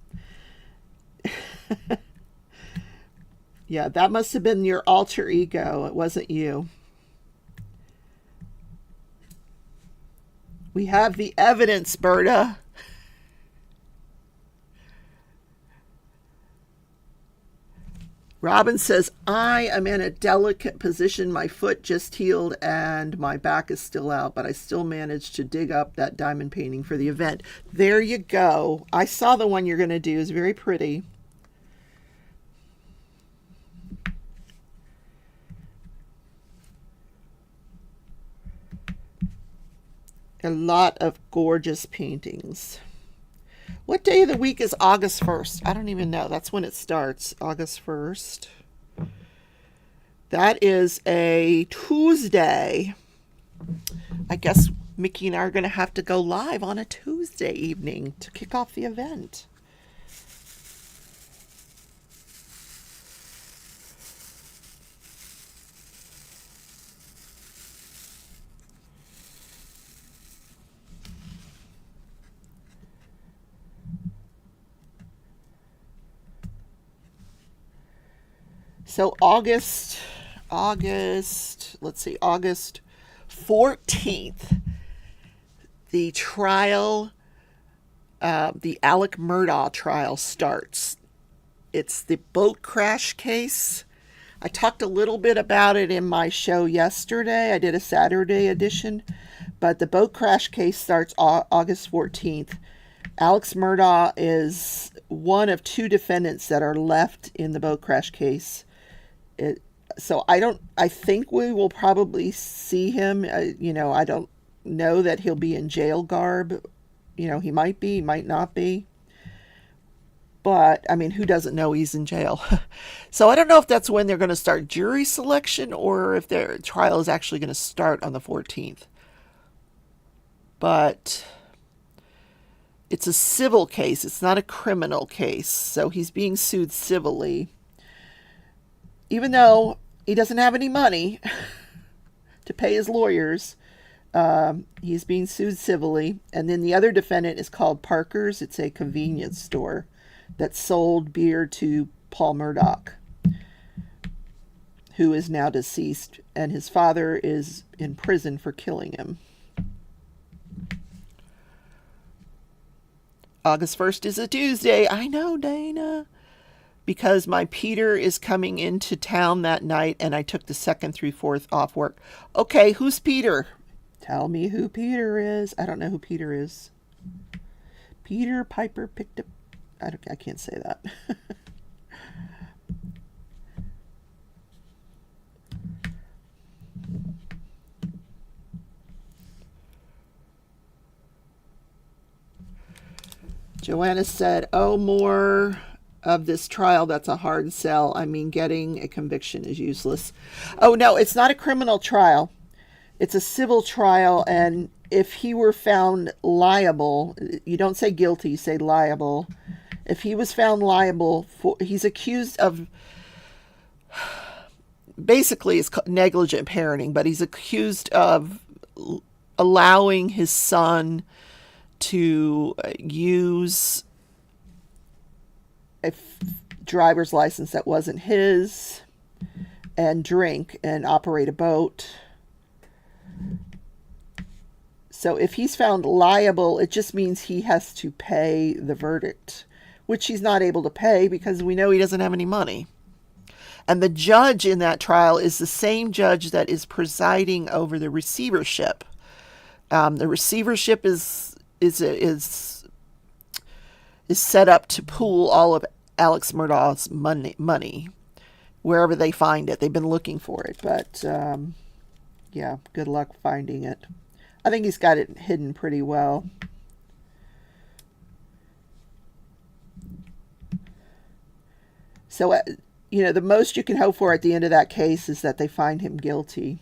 Yeah, that must have been your alter ego. It wasn't you. We have the evidence, Berta. Robin says, I am in a delicate position. My foot just healed and my back is still out, but I still managed to dig up that diamond painting for the event. There you go. I saw the one you're going to do. It's very pretty. A lot of gorgeous paintings. What day of the week is August 1st? I don't even know. That's when it starts. August 1st. That is a Tuesday. I guess Mickey and I are going to have to go live on a Tuesday evening to kick off the event. So August 14th, the trial, the Alec Murdaugh trial starts. It's the boat crash case. I talked a little bit about it in my show yesterday. I did a Saturday edition, but the boat crash case starts August 14th. Alex Murdaugh is one of two defendants that are left in the boat crash case. So I think we will probably see him. I don't know that he'll be in jail garb. He might be, might not be. But, I mean, who doesn't know he's in jail? So I don't know if that's when they're going to start jury selection or if their trial is actually going to start on the 14th. But it's a civil case. It's not a criminal case. So he's being sued civilly. Even though he doesn't have any money to pay his lawyers, he's being sued civilly. And then the other defendant is called Parker's. It's a convenience store that sold beer to Paul Murdaugh, who is now deceased, and his father is in prison for killing him. August 1st is a Tuesday. I know, Dana. Because my Peter is coming into town that night and I took the 2nd through 4th off work. Okay, who's Peter? Tell me who Peter is. I don't know who Peter is. Peter Piper picked up. I can't say that. Joanna said, oh, more of this trial, that's a hard sell. I mean, getting a conviction is useless. Oh, no, it's not a criminal trial. It's a civil trial, and if he were found liable, you don't say guilty, you say liable. If he was found liable, he's accused of, basically it's negligent parenting, but he's accused of allowing his son to use a driver's license that wasn't his and drink and operate a boat. So if he's found liable, it just means he has to pay the verdict, which he's not able to pay because we know he doesn't have any money. And the judge in that trial is the same judge that is presiding over the receivership. The receivership is set up to pool all of Alex Murdaugh's money wherever they find it. They've been looking for it, but yeah, good luck finding it. I think he's got it hidden pretty well. So, the most you can hope for at the end of that case is that they find him guilty.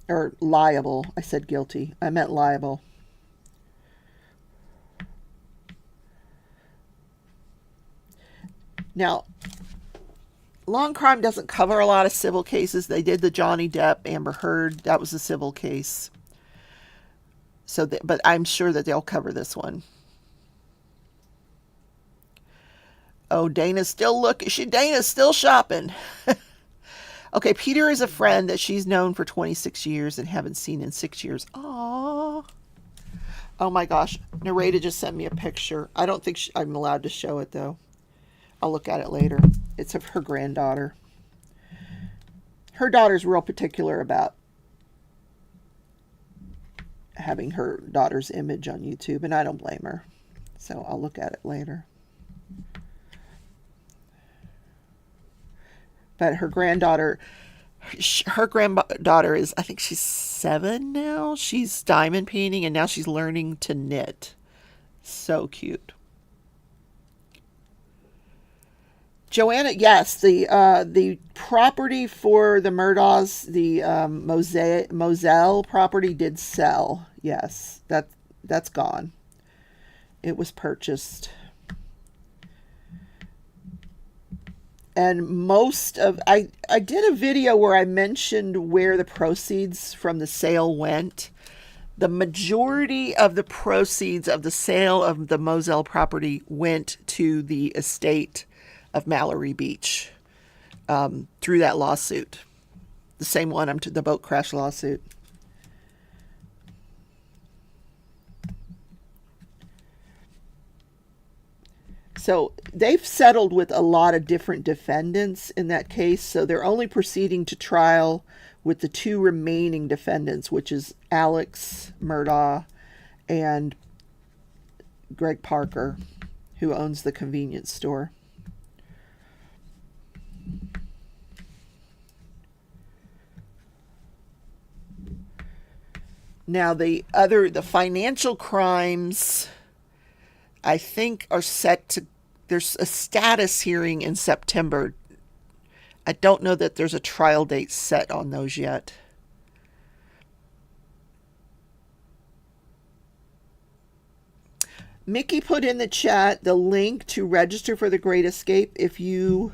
Or liable. I said guilty. I meant liable. Now, Long Crime doesn't cover a lot of civil cases. They did the Johnny Depp, Amber Heard. That was a civil case. So, but I'm sure that they'll cover this one. Oh, Dana's still looking. Dana's still shopping. Okay, Peter is a friend that she's known for 26 years and haven't seen in 6 years. Aww. Oh my gosh. Narrate just sent me a picture. I don't think I'm allowed to show it though. I'll look at it later. It's of her granddaughter. Her daughter's real particular about having her daughter's image on YouTube, and I don't blame her. So I'll look at it later. But her granddaughter is, I think she's 7 now. She's diamond painting, and now she's learning to knit. So cute. Joanna, yes, the property for the Murdaws, the Moselle property did sell. Yes, that's gone. It was purchased. And most of, I did a video where I mentioned where the proceeds from the sale went. The majority of the proceeds of the sale of the Moselle property went to the estate of Mallory Beach through that lawsuit. The same one, the boat crash lawsuit. So they've settled with a lot of different defendants in that case. So they're only proceeding to trial with the 2 remaining defendants, which is Alex Murdaugh and Greg Parker, who owns the convenience store. Now the financial crimes, I think, are set to, there's a status hearing in September. I don't know that there's a trial date set on those yet. Mickey put in the chat the link to register for the Great Escape if you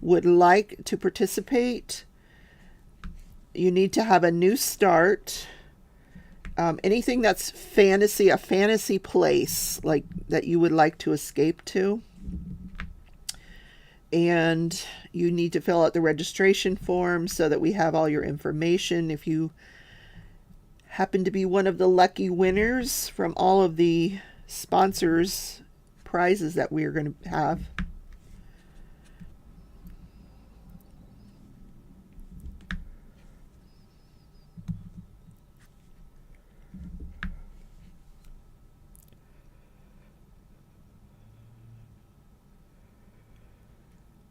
would like to participate. You need to have a new start. Anything that's fantasy, a fantasy place like that you would like to escape to. And you need to fill out the registration form so that we have all your information. If you happen to be one of the lucky winners from all of the sponsors' prizes that we are going to have.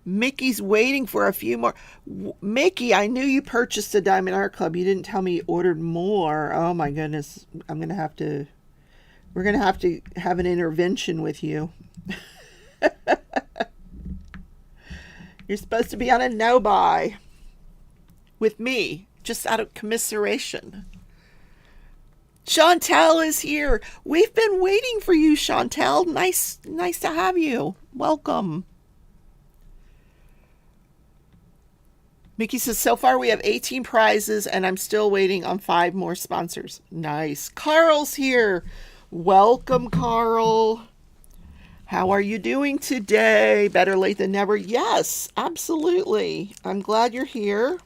Mickey's waiting for a few more. Mickey, I knew you purchased a Diamond Art Club. You didn't tell me you ordered more. Oh my goodness. We're going to have to have an intervention with you. You're supposed to be on a no-buy with me, just out of commiseration. Chantel is here. We've been waiting for you, Chantel. Nice to have you. Welcome. Mickey says, so far we have 18 prizes and I'm still waiting on 5 more sponsors. Nice. Carl's here. Welcome, Carl. How are you doing today? Better late than never. Yes, absolutely. I'm glad you're here.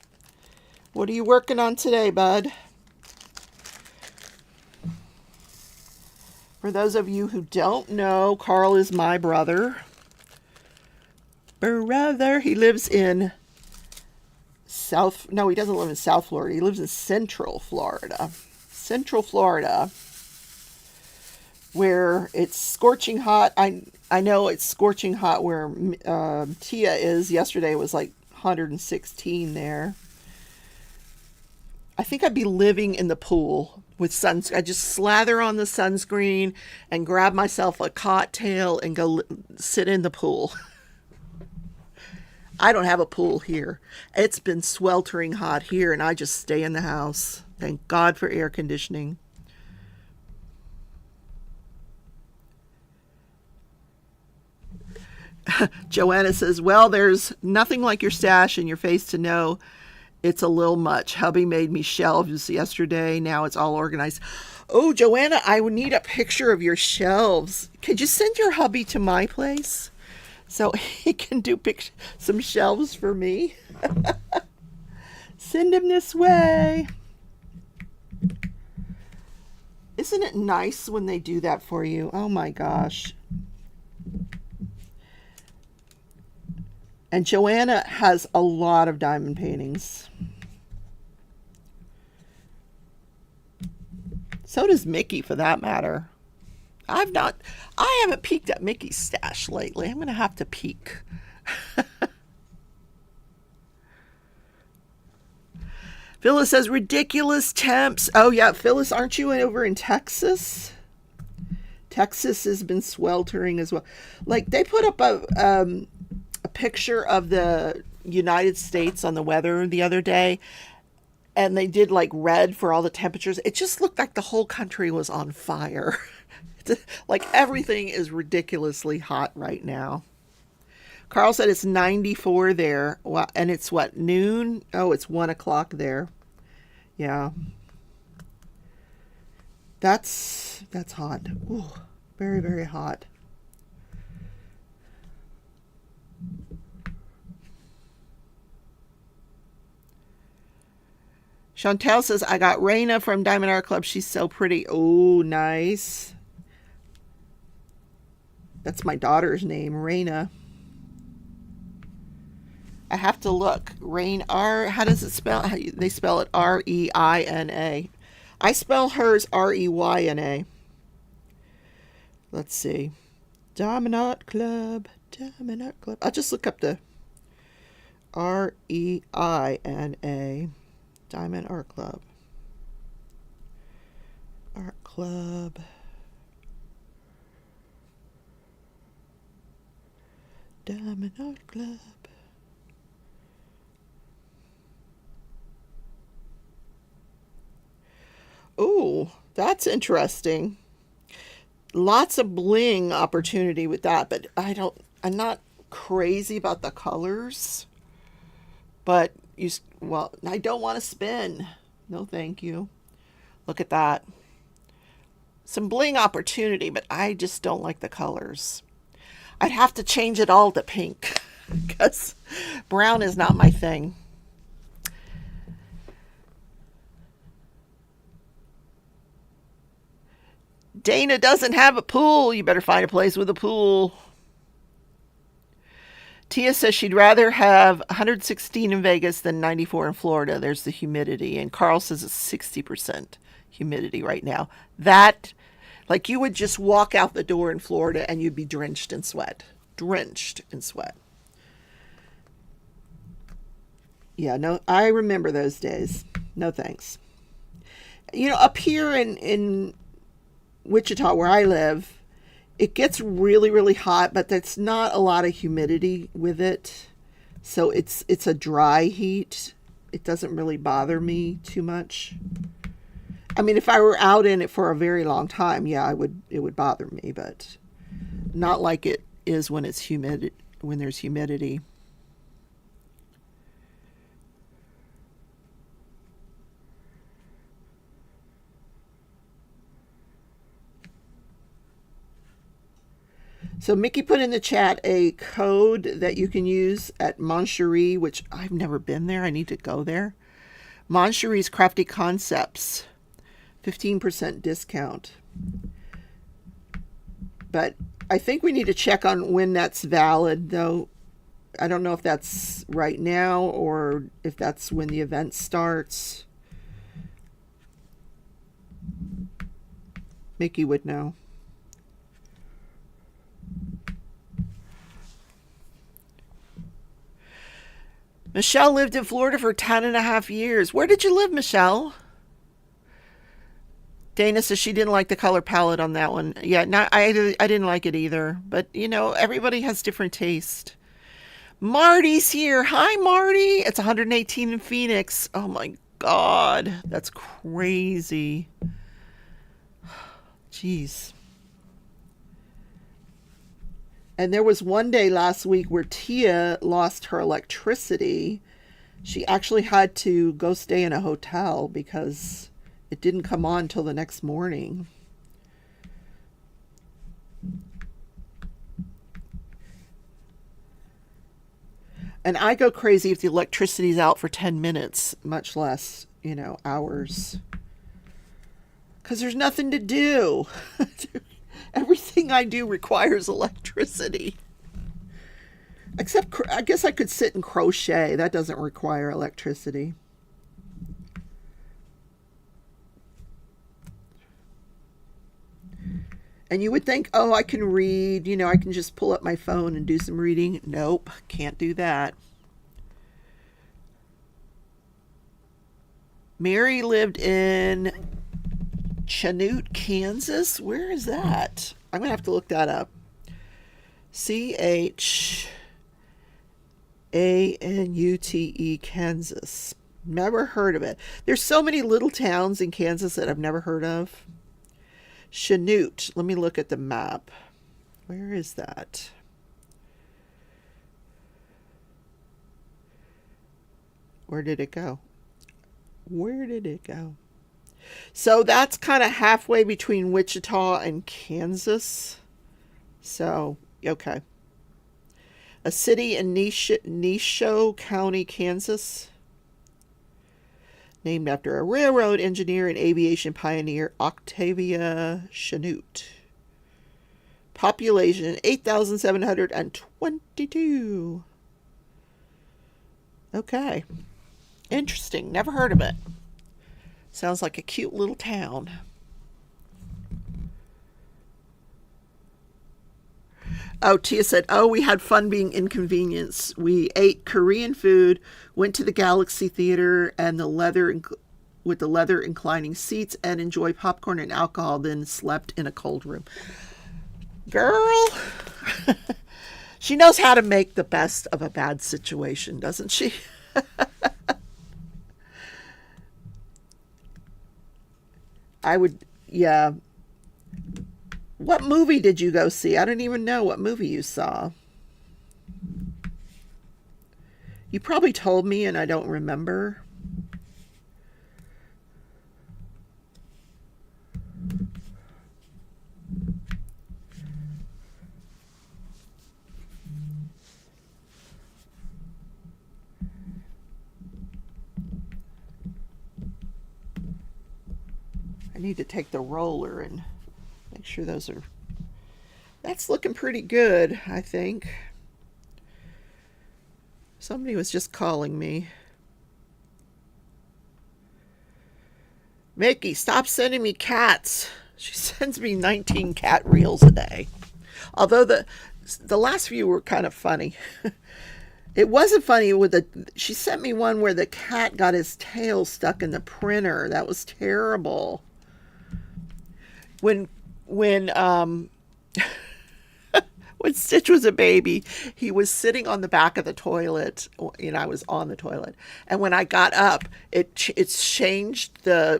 What are you working on today, bud? For those of you who don't know, Carl is my brother. He lives in he doesn't live in South Florida. He lives in Central Florida. Central Florida, where it's scorching hot. I know it's scorching hot where Tia is. Yesterday it was like 116 there. I think I'd be living in the pool with I just slather on the sunscreen and grab myself a cocktail and go sit in the pool. I don't have a pool here. It's been sweltering hot here, and I just stay in the house. Thank God for air conditioning. Joanna says, well, there's nothing like your stash in your face to know it's a little much. Hubby made me shelves yesterday. Now it's all organized. Oh, Joanna, I would need a picture of your shelves. Could you send your hubby to my place so he can do some shelves for me? Send him this way. Isn't it nice when they do that for you? Oh my gosh. And Joanna has a lot of diamond paintings. So does Mickey, for that matter. I haven't peeked at Mickey's stash lately. I'm going to have to peek. Phyllis says, ridiculous temps. Oh, yeah. Phyllis, aren't you over in Texas? Texas has been sweltering as well. Like, they put up a picture of the United States on the weather the other day, and they did, like, red for all the temperatures. It just looked like the whole country was on fire. Like, everything is ridiculously hot right now. Carl said it's 94 there. Well, and it's what, noon? Oh, it's 1 o'clock there. Yeah. That's hot. Ooh, very, very hot. Chantel says, I got Raina from Diamond Art Club. She's so pretty. Oh, nice. That's my daughter's name, Raina. I have to look. How does it spell? They spell it R-E-I-N-A. I spell hers R-E-Y-N-A. Let's see. Diamond Art Club. Diamond Art Club. I'll just look up the R-E-I-N-A. Diamond Art Club. Art Club. Diamond Art Club. Oh, that's interesting. Lots of bling opportunity with that, but I'm not crazy about the colors. But I don't want to spin. No, thank you. Look at that. Some bling opportunity, but I just don't like the colors. I'd have to change it all to pink because brown is not my thing. Dana doesn't have a pool. You better find a place with a pool. Tia says she'd rather have 116 in Vegas than 94 in Florida. There's the humidity. And Carl says it's 60% humidity right now. That, like, you would just walk out the door in Florida and you'd be drenched in sweat. Drenched in sweat. Yeah, no, I remember those days. No thanks. You know, up here in Wichita, where I live, it gets really, really hot, but there's not a lot of humidity with it. So it's a dry heat. It doesn't really bother me too much. I mean, if I were out in it for a very long time, yeah, it would bother me, but not like it is when it's humid, when there's humidity. So Mickey put in the chat a code that you can use at Moncherie, which I've never been there. I need to go there. Moncherie's Crafty Concepts, 15% discount. But I think we need to check on when that's valid, though. I don't know if that's right now or if that's when the event starts. Mickey would know. Michelle lived in Florida for 10.5 years. Where did you live, Michelle? Dana says she didn't like the color palette on that one. Yeah, I didn't like it either. But, you know, everybody has different taste. Marty's here. Hi, Marty. It's 118 in Phoenix. Oh, my God. That's crazy. Jeez. And there was one day last week where Tia lost her electricity. She actually had to go stay in a hotel because it didn't come on till the next morning. And I go crazy if the electricity's out for 10 minutes, much less, hours. Because there's nothing to do. Everything I do requires electricity. Except, I guess I could sit and crochet. That doesn't require electricity. And you would think, oh, I can read, I can just pull up my phone and do some reading. Nope, can't do that. Mary lived in Chanute, Kansas. Where is that? I'm going to have to look that up. Chanute, Kansas. Never heard of it. There's so many little towns in Kansas that I've never heard of. Chanute. Let me look at the map. Where is that? Where did it go? Where did it go? So that's kind of halfway between Wichita and Kansas. So, okay. A city in Nesho County, Kansas. Named after a railroad engineer and aviation pioneer, Octavia Chanute. Population 8,722. Okay. Interesting. Never heard of it. Sounds like a cute little town. Oh, Tia said, oh, we had fun being inconvenienced. We ate Korean food, went to the Galaxy Theater and with the leather inclining seats, and enjoyed popcorn and alcohol, then slept in a cold room. Girl, she knows how to make the best of a bad situation, doesn't she? Yeah. What movie did you go see? I don't even know what movie you saw. You probably told me and I don't remember. I need to take the roller and make sure that's looking pretty good, I think. Somebody was just calling me. Mickey, stop sending me cats. She sends me 19 cat reels a day. Although the last few were kind of funny. It wasn't funny she sent me one where the cat got his tail stuck in the printer. That was terrible. When Stitch was a baby, he was sitting on the back of the toilet. I was on the toilet, and when I got up, it changed the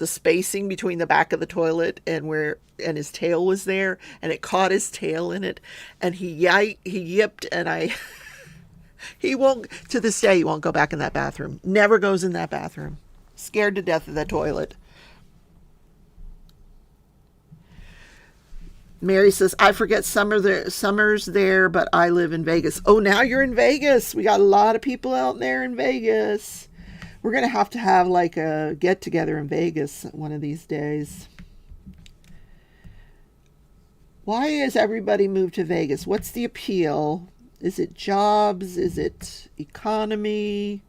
spacing between the back of the toilet and his tail was there, and it caught his tail in it, and he yipped, and he won't, to this day, he won't go back in that bathroom. Never goes in that bathroom. Scared to death of that toilet. Mary says, I forget summer's there, but I live in Vegas. Oh, now you're in Vegas. We got a lot of people out there in Vegas. We're going to have like a get together in Vegas one of these days. Why has everybody moved to Vegas? What's the appeal? Is it jobs? Is it economy?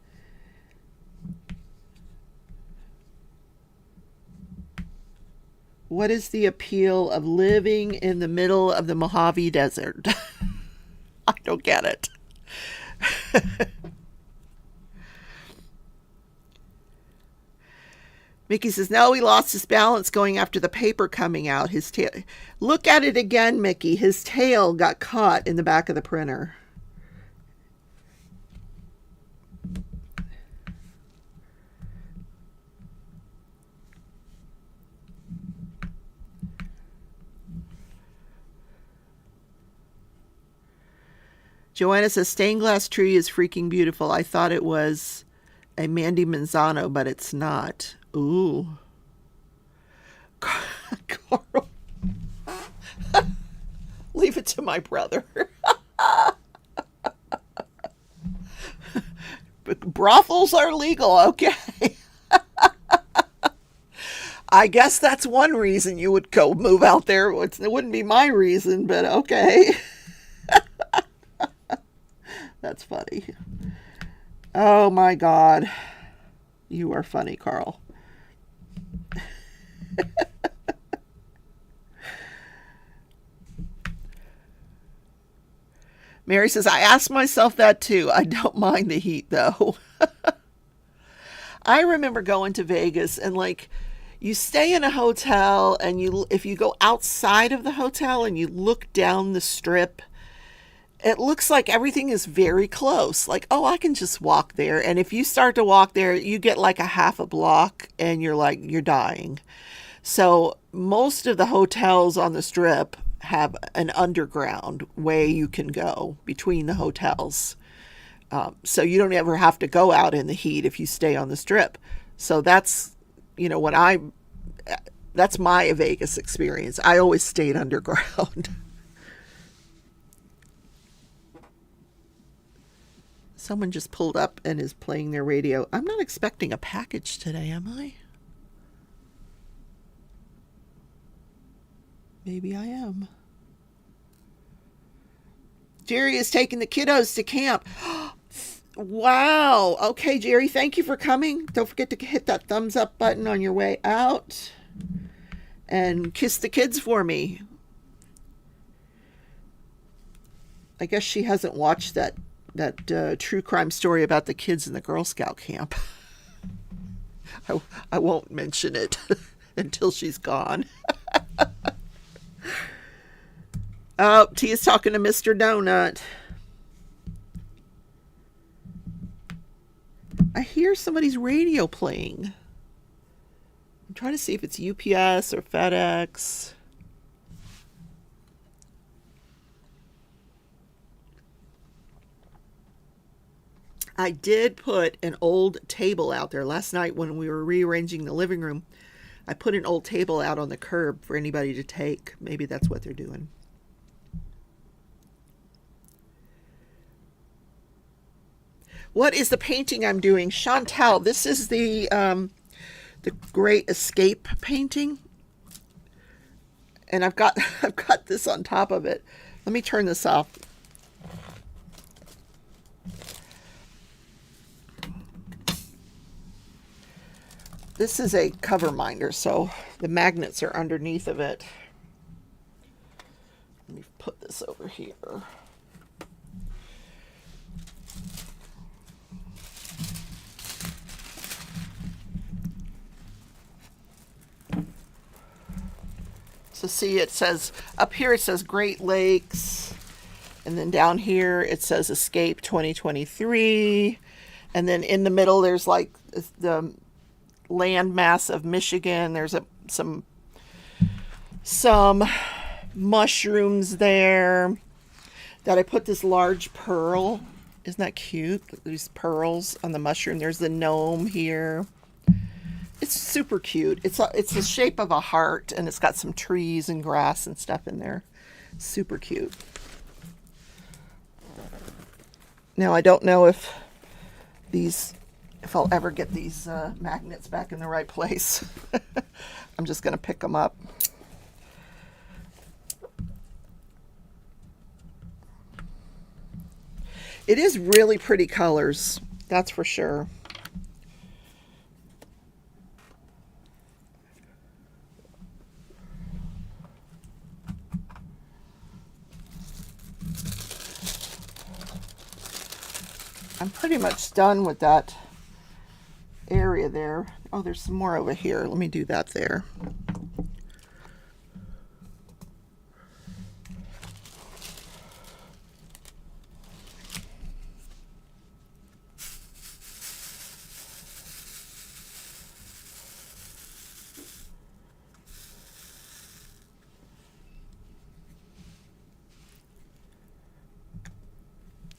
What is the appeal of living in the middle of the Mojave Desert? I don't get it. Mickey says, no, he lost his balance going after the paper coming out. His tail. Look at it again, Mickey. His tail got caught in the back of the printer. Joanna says, stained glass tree is freaking beautiful. I thought it was a Mandy Manzano, but it's not. Ooh. Carl. Leave it to my brother. Brothels are legal. Okay. I guess that's one reason you would go move out there. It wouldn't be my reason, but okay. That's funny. Oh my God. You are funny, Carl. Mary says, I asked myself that too. I don't mind the heat though. I remember going to Vegas and like, you stay in a hotel and if you go outside of the hotel and you look down the strip, it looks like everything is very close. Like, oh, I can just walk there. And if you start to walk there, you get like a half a block and you're dying. So most of the hotels on the strip have an underground way you can go between the hotels. So you don't ever have to go out in the heat if you stay on the strip. So that's, that's my Vegas experience. I always stayed underground. Someone just pulled up and is playing their radio. I'm not expecting a package today, am I? Maybe I am. Jerry is taking the kiddos to camp. Wow. Okay, Jerry, thank you for coming. Don't forget to hit that thumbs up button on your way out. And kiss the kids for me. I guess she hasn't watched that true crime story about the kids in the Girl Scout camp. I won't mention it until she's gone. Oh, Tia's talking to Mr. Donut. I hear somebody's radio playing. I'm trying to see if it's UPS or FedEx. I did put an old table out there last night when we were rearranging the living room. I put an old table out on the curb for anybody to take. Maybe that's what they're doing. What is the painting I'm doing? Chantal, this is the Great Escape painting. And I've got this on top of it. Let me turn this off. This is a cover minder, so the magnets are underneath of it. Let me put this over here. So see, it says, up here it says Great Lakes, and then down here it says Escape 2023, and then in the middle there's like the landmass of Michigan. There's some mushrooms there that I put this large pearl. Isn't that cute? These pearls on the mushroom. There's the gnome here. It's super cute. It's the shape of a heart, and it's got some trees and grass and stuff in there. Super cute. Now I don't know if I'll ever get these magnets back in the right place. I'm just going to pick them up. It is really pretty colors, that's for sure. I'm pretty much done with that area there. Oh, there's some more over here. Let me do that there.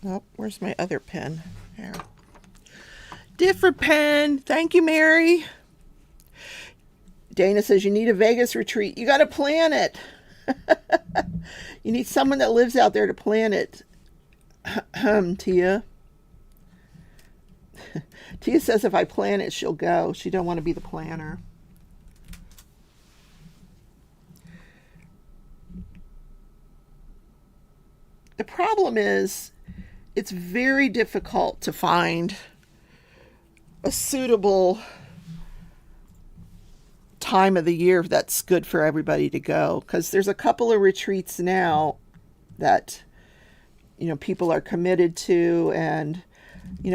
Oh, where's my other pen? There. Different pen. Thank you, Mary. Dana says you need a Vegas retreat. You got to plan it. You need someone that lives out there to plan it. Tia. Tia says if I plan it, she'll go. She don't want to be the planner. The problem is it's very difficult to find a suitable time of the year that's good for everybody to go, because there's a couple of retreats now that people are committed to, and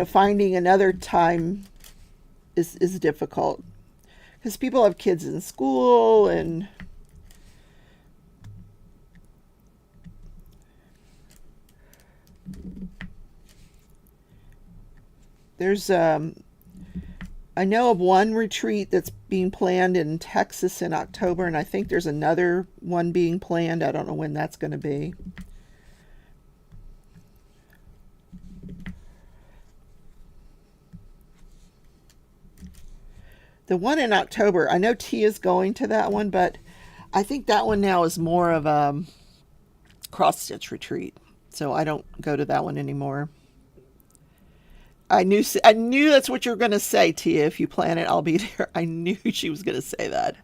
finding another time is difficult because people have kids in school. And there's I know of one retreat that's being planned in Texas in October, and I think there's another one being planned. I don't know when that's going to be. The one in October, I know Tia's going to that one, but I think that one now is more of a cross-stitch retreat, so I don't go to that one anymore. I knew that's what you were going to say, Tia. If you plan it, I'll be there. I knew she was going to say that.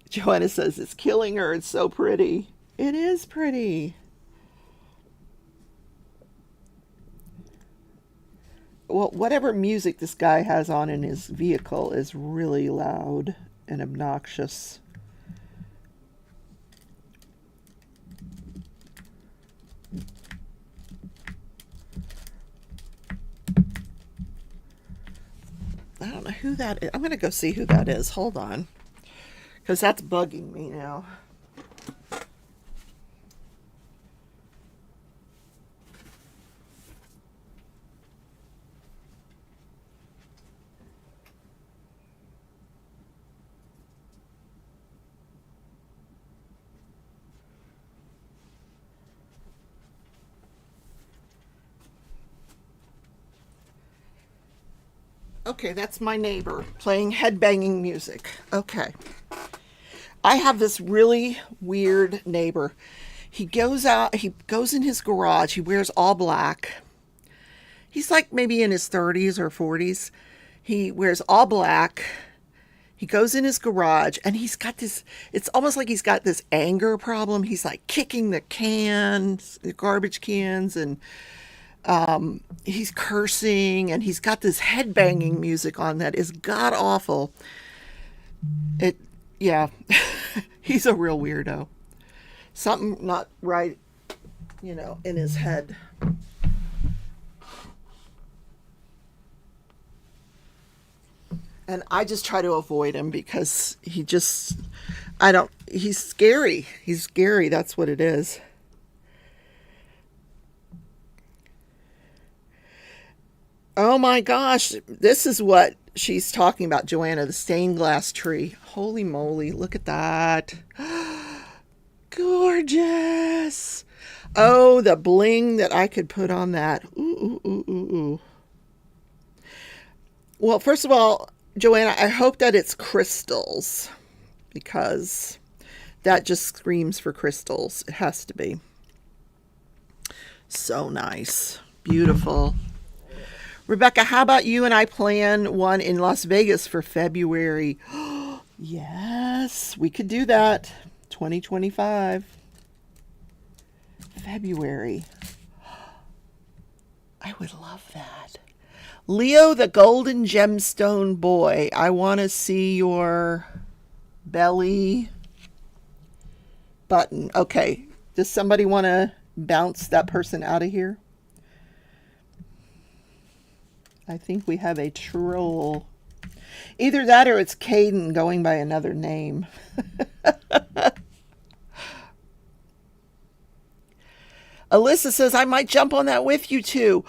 Joanna says it's killing her. It's so pretty. It is pretty. Well, whatever music this guy has on in his vehicle is really loud and obnoxious. I don't know who that is. I'm going to go see who that is. Hold on. Because that's bugging me now. Okay, that's my neighbor playing headbanging music. Okay. I have this really weird neighbor. He goes in his garage. He wears all black. He's like maybe in his 30s or 40s. He wears all black. He goes in his garage and he's got this, it's almost like he's got this anger problem. He's like kicking the cans, the garbage cans, and he's cursing, and he's got this headbanging music on that is god awful. Yeah, he's a real weirdo. Something not right, in his head. And I just try to avoid him because he's scary. He's scary, that's what it is. Oh my gosh, this is what she's talking about, Joanna, the stained glass tree. Holy moly, look at that. Gorgeous. Oh, the bling that I could put on that. Ooh, ooh, ooh, ooh, ooh. Well, first of all, Joanna, I hope that it's crystals, because that just screams for crystals. It has to be. So nice. Beautiful. Rebecca, how about you and I plan one in Las Vegas for February? Yes, we could do that. 2025. February. I would love that. Leo, the golden gemstone boy. I want to see your belly button. Okay. Does somebody want to bounce that person out of here? I think we have a troll. Either that or it's Caden going by another name. Alyssa says, I might jump on that with you too.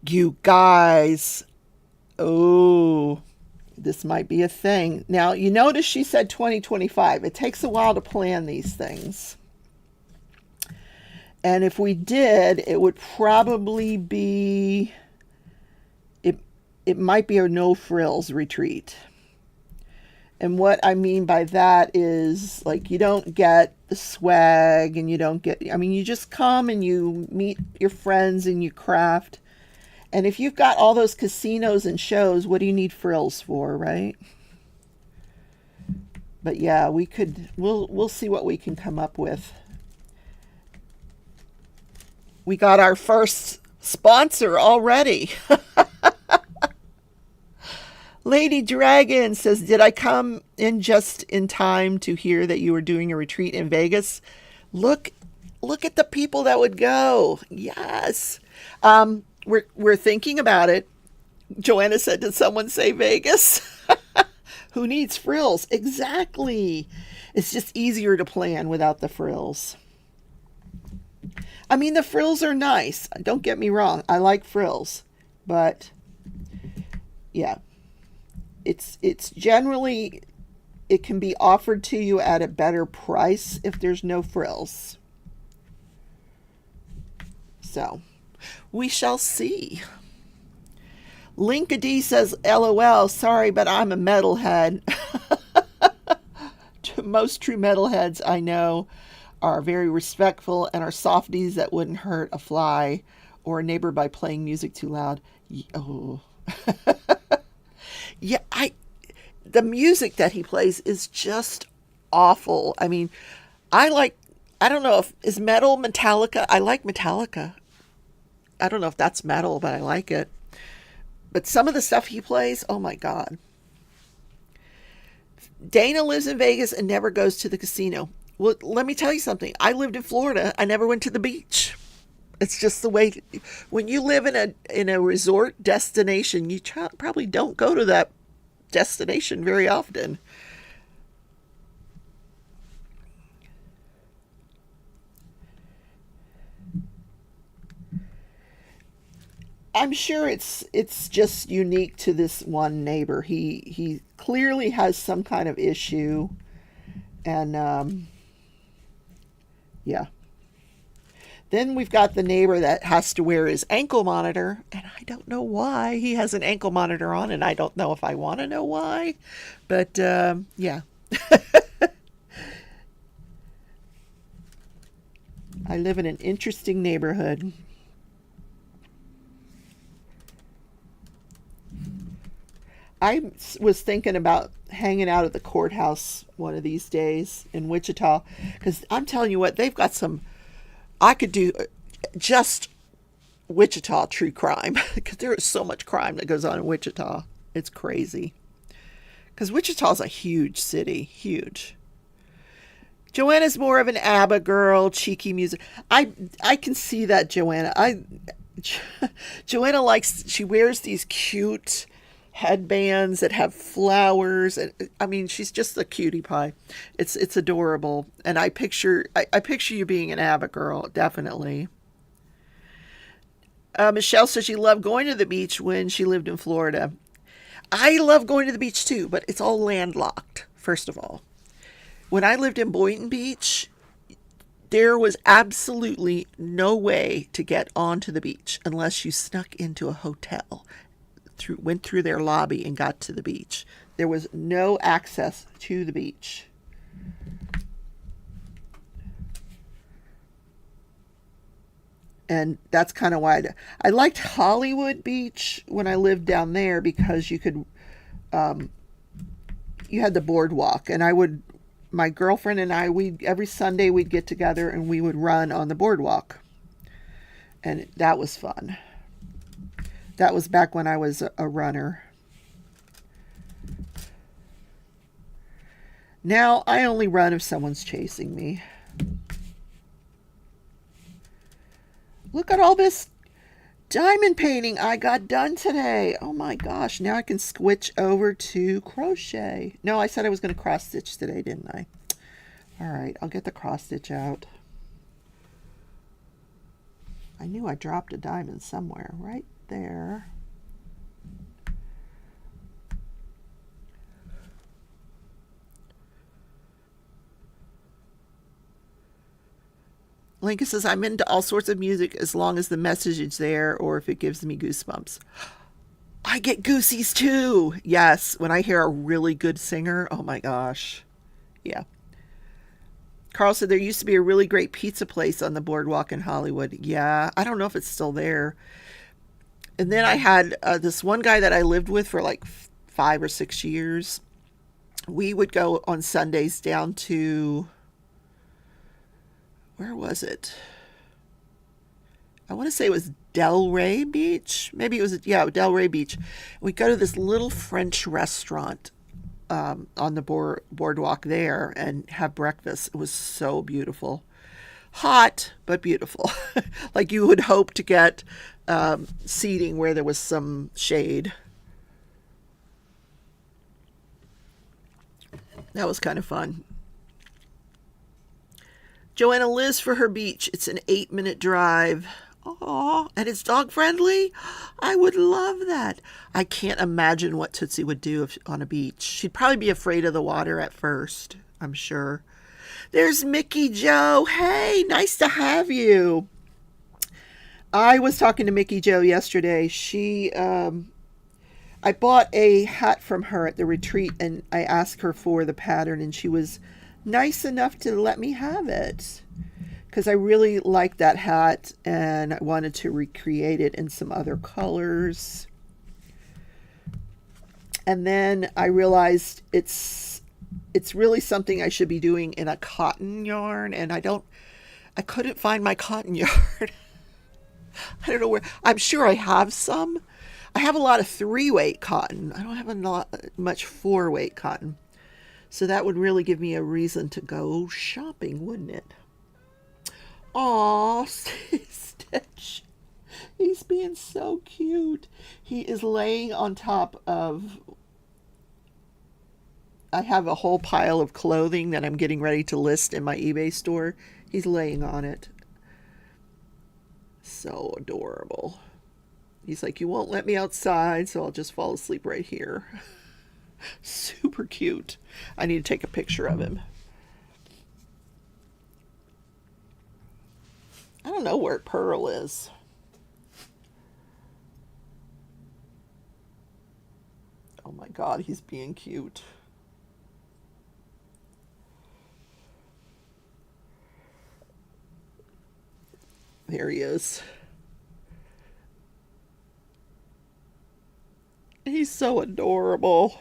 You guys. Oh, this might be a thing. Now, you notice she said 2025. It takes a while to plan these things. And if we did, it would probably be... It might be a no frills retreat. And what I mean by that is, like, you don't get the swag, and you don't get, you just come and you meet your friends and you craft. And if you've got all those casinos and shows, what do you need frills for, right? But yeah, we'll see what we can come up with. We got our first sponsor already. Lady Dragon says, did I come in just in time to hear that you were doing a retreat in Vegas? Look at the people that would go. Yes. We're thinking about it. Joanna said, did someone say Vegas? Who needs frills? Exactly. It's just easier to plan without the frills. I mean, the frills are nice. Don't get me wrong. I like frills. But, yeah. It's generally, it can be offered to you at a better price if there's no frills. So, we shall see. Linka D says, LOL, sorry, but I'm a metalhead. Most true metalheads I know are very respectful and are softies that wouldn't hurt a fly or a neighbor by playing music too loud. Oh. Yeah, the music that he plays is just awful. I mean, I don't know if, is metal Metallica? I like Metallica. I don't know if that's metal, but I like it. But some of the stuff he plays, oh my God. Dana lives in Vegas and never goes to the casino. Well, let me tell you something. I lived in Florida. I never went to the beach. It's just the way, when you live in a resort destination, you probably don't go to that destination very often. I'm sure it's just unique to this one neighbor. He clearly has some kind of issue, and yeah. Then we've got the neighbor that has to wear his ankle monitor, and I don't know why he has an ankle monitor on, and I don't know if I want to know why, but yeah. I live in an interesting neighborhood. I was thinking about hanging out at the courthouse one of these days in Wichita, because I'm telling you what, they've got some, I could do just Wichita true crime, because there is so much crime that goes on in Wichita. It's crazy. Because Wichita's a huge city, huge. Joanna's more of an ABBA girl, cheeky music. I can see that, Joanna. Joanna likes, she wears these cute headbands that have flowers, and I mean, she's just a cutie pie. It's adorable, and I picture you being an ABBA girl, definitely. Michelle says she loved going to the beach when she lived in Florida. I love going to the beach too, but it's all landlocked. First of all, when I lived in Boynton Beach, there was absolutely no way to get onto the beach unless you snuck into a hotel, went through their lobby and got to the beach. There was no access to the beach. And that's kind of why I liked Hollywood Beach when I lived down there, because you could, you had the boardwalk, and my girlfriend and I, every Sunday we'd get together and we would run on the boardwalk. And that was fun. That was back when I was a runner. Now I only run if someone's chasing me. Look at all this diamond painting I got done today. Oh my gosh. Now I can switch over to crochet. No, I said I was going to cross stitch today, didn't I? All right, I'll get the cross stitch out. I knew I dropped a diamond somewhere right there. Lincoln says, I'm into all sorts of music as long as the message is there or if it gives me goosebumps. I get goosies too. Yes, when I hear a really good singer, oh my gosh. Yeah. Carl said there used to be a really great pizza place on the boardwalk in Hollywood. Yeah, I don't know if it's still there. And then I had this one guy that I lived with for like 5 or 6 years. We would go on Sundays down to, where was it? I want to say it was Delray Beach. Maybe it was, yeah, Delray Beach. We'd go to this little French restaurant on the boardwalk there and have breakfast. It was so beautiful. Hot, but beautiful. Like you would hope to get seating where there was some shade. That was kind of fun. Joanna Liz for her beach. It's an 8-minute drive. Aw, and it's dog friendly? I would love that. I can't imagine what Tootsie would do on a beach. She'd probably be afraid of the water at first, I'm sure. There's Mickey Joe. Hey, nice to have you. I was talking to Mickey Joe yesterday. I bought a hat from her at the retreat, and I asked her for the pattern, and she was nice enough to let me have it because I really liked that hat and I wanted to recreate it in some other colors. And then I realized it's really something I should be doing in a cotton yarn, and I couldn't find my cotton yarn. I don't know where. I'm sure I have some. I have a lot of 3-weight cotton. I don't have much 4-weight cotton. So that would really give me a reason to go shopping, wouldn't it? Aw, Stitch. He's being so cute. He is laying on top of... I have a whole pile of clothing that I'm getting ready to list in my eBay store. He's laying on it. So adorable. He's like, you won't let me outside, so I'll just fall asleep right here. Super cute. I need to take a picture of him. I don't know where Pearl is. Oh my God, he's being cute. There he is. He's so adorable.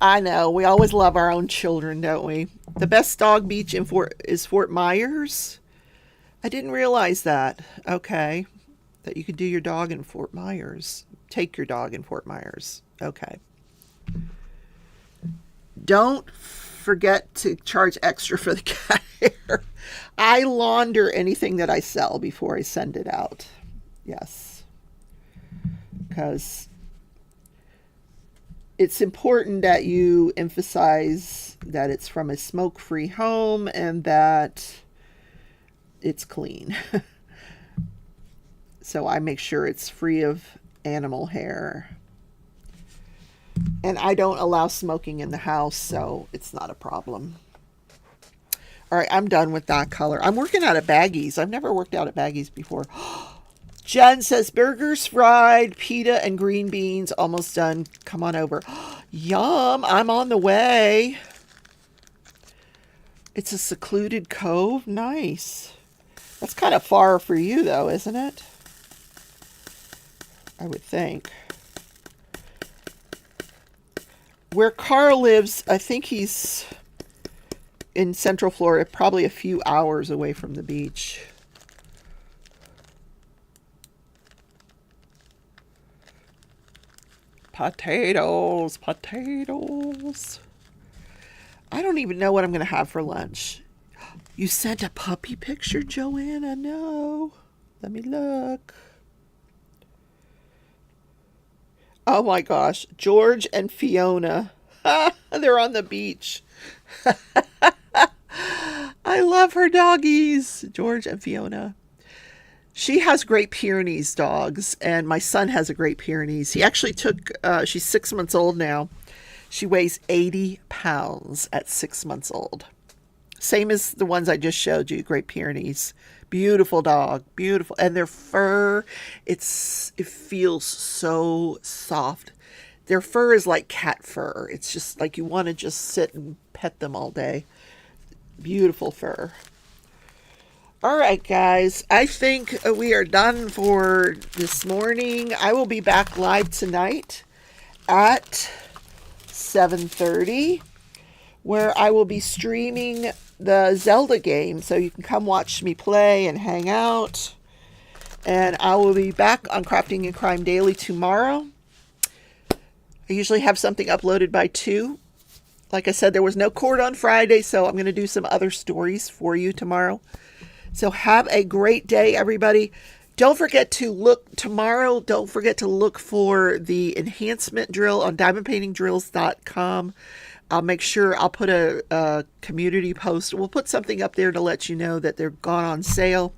I know. We always love our own children, don't we? The best dog beach is Fort Myers. I didn't realize that. Okay. That you could do your dog in Fort Myers. Take your dog in Fort Myers. Okay. Don't forget to charge extra for the cat hair. I launder anything that I sell before I send it out. Yes. Because it's important that you emphasize that it's from a smoke-free home and that it's clean. So I make sure it's free of animal hair. And I don't allow smoking in the house, so it's not a problem. All right, I'm done with that color. I'm working out of baggies. I've never worked out of baggies before. Jen says, burgers, fried, pita, and green beans. Almost done. Come on over. Yum. I'm on the way. It's a secluded cove. Nice. That's kind of far for you, though, isn't it? I would think. Where Carl lives, I think he's in Central Florida, probably a few hours away from the beach. Potatoes, potatoes. I don't even know what I'm going to have for lunch. You sent a puppy picture, Joanna? No. Let me look. Oh my gosh. George and Fiona. They're on the beach. I love her doggies. George and Fiona. She has Great Pyrenees dogs, and my son has a Great Pyrenees. He actually took, she's 6 months old now. She weighs 80 pounds at 6 months old. Same as the ones I just showed you, Great Pyrenees. Beautiful dog, beautiful. And their fur, it feels so soft. Their fur is like cat fur. It's just like you want to just sit and pet them all day. Beautiful fur. All right, guys, I think we are done for this morning. I will be back live tonight at 7:30, where I will be streaming the Zelda game, so you can come watch me play and hang out. And I will be back on Crafting and Crime Daily tomorrow. I usually have something uploaded by 2. Like I said, there was no court on Friday, so I'm going to do some other stories for you tomorrow. So have a great day, everybody. Don't forget to look tomorrow. Don't forget to look for the enhancement drill on diamondpaintingdrills.com. I'll make sure I'll put a community post. We'll put something up there to let you know that they're gone on sale.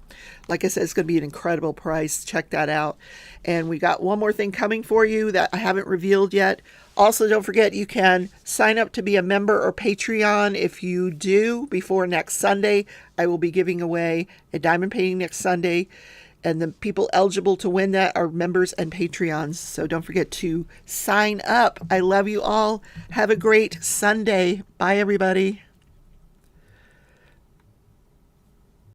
Like I said, it's going to be an incredible price. Check that out. And we got one more thing coming for you that I haven't revealed yet. Also, don't forget you can sign up to be a member or Patreon. If you do, before next Sunday, I will be giving away a diamond painting next Sunday. And the people eligible to win that are members and Patreons. So don't forget to sign up. I love you all. Have a great Sunday. Bye, everybody.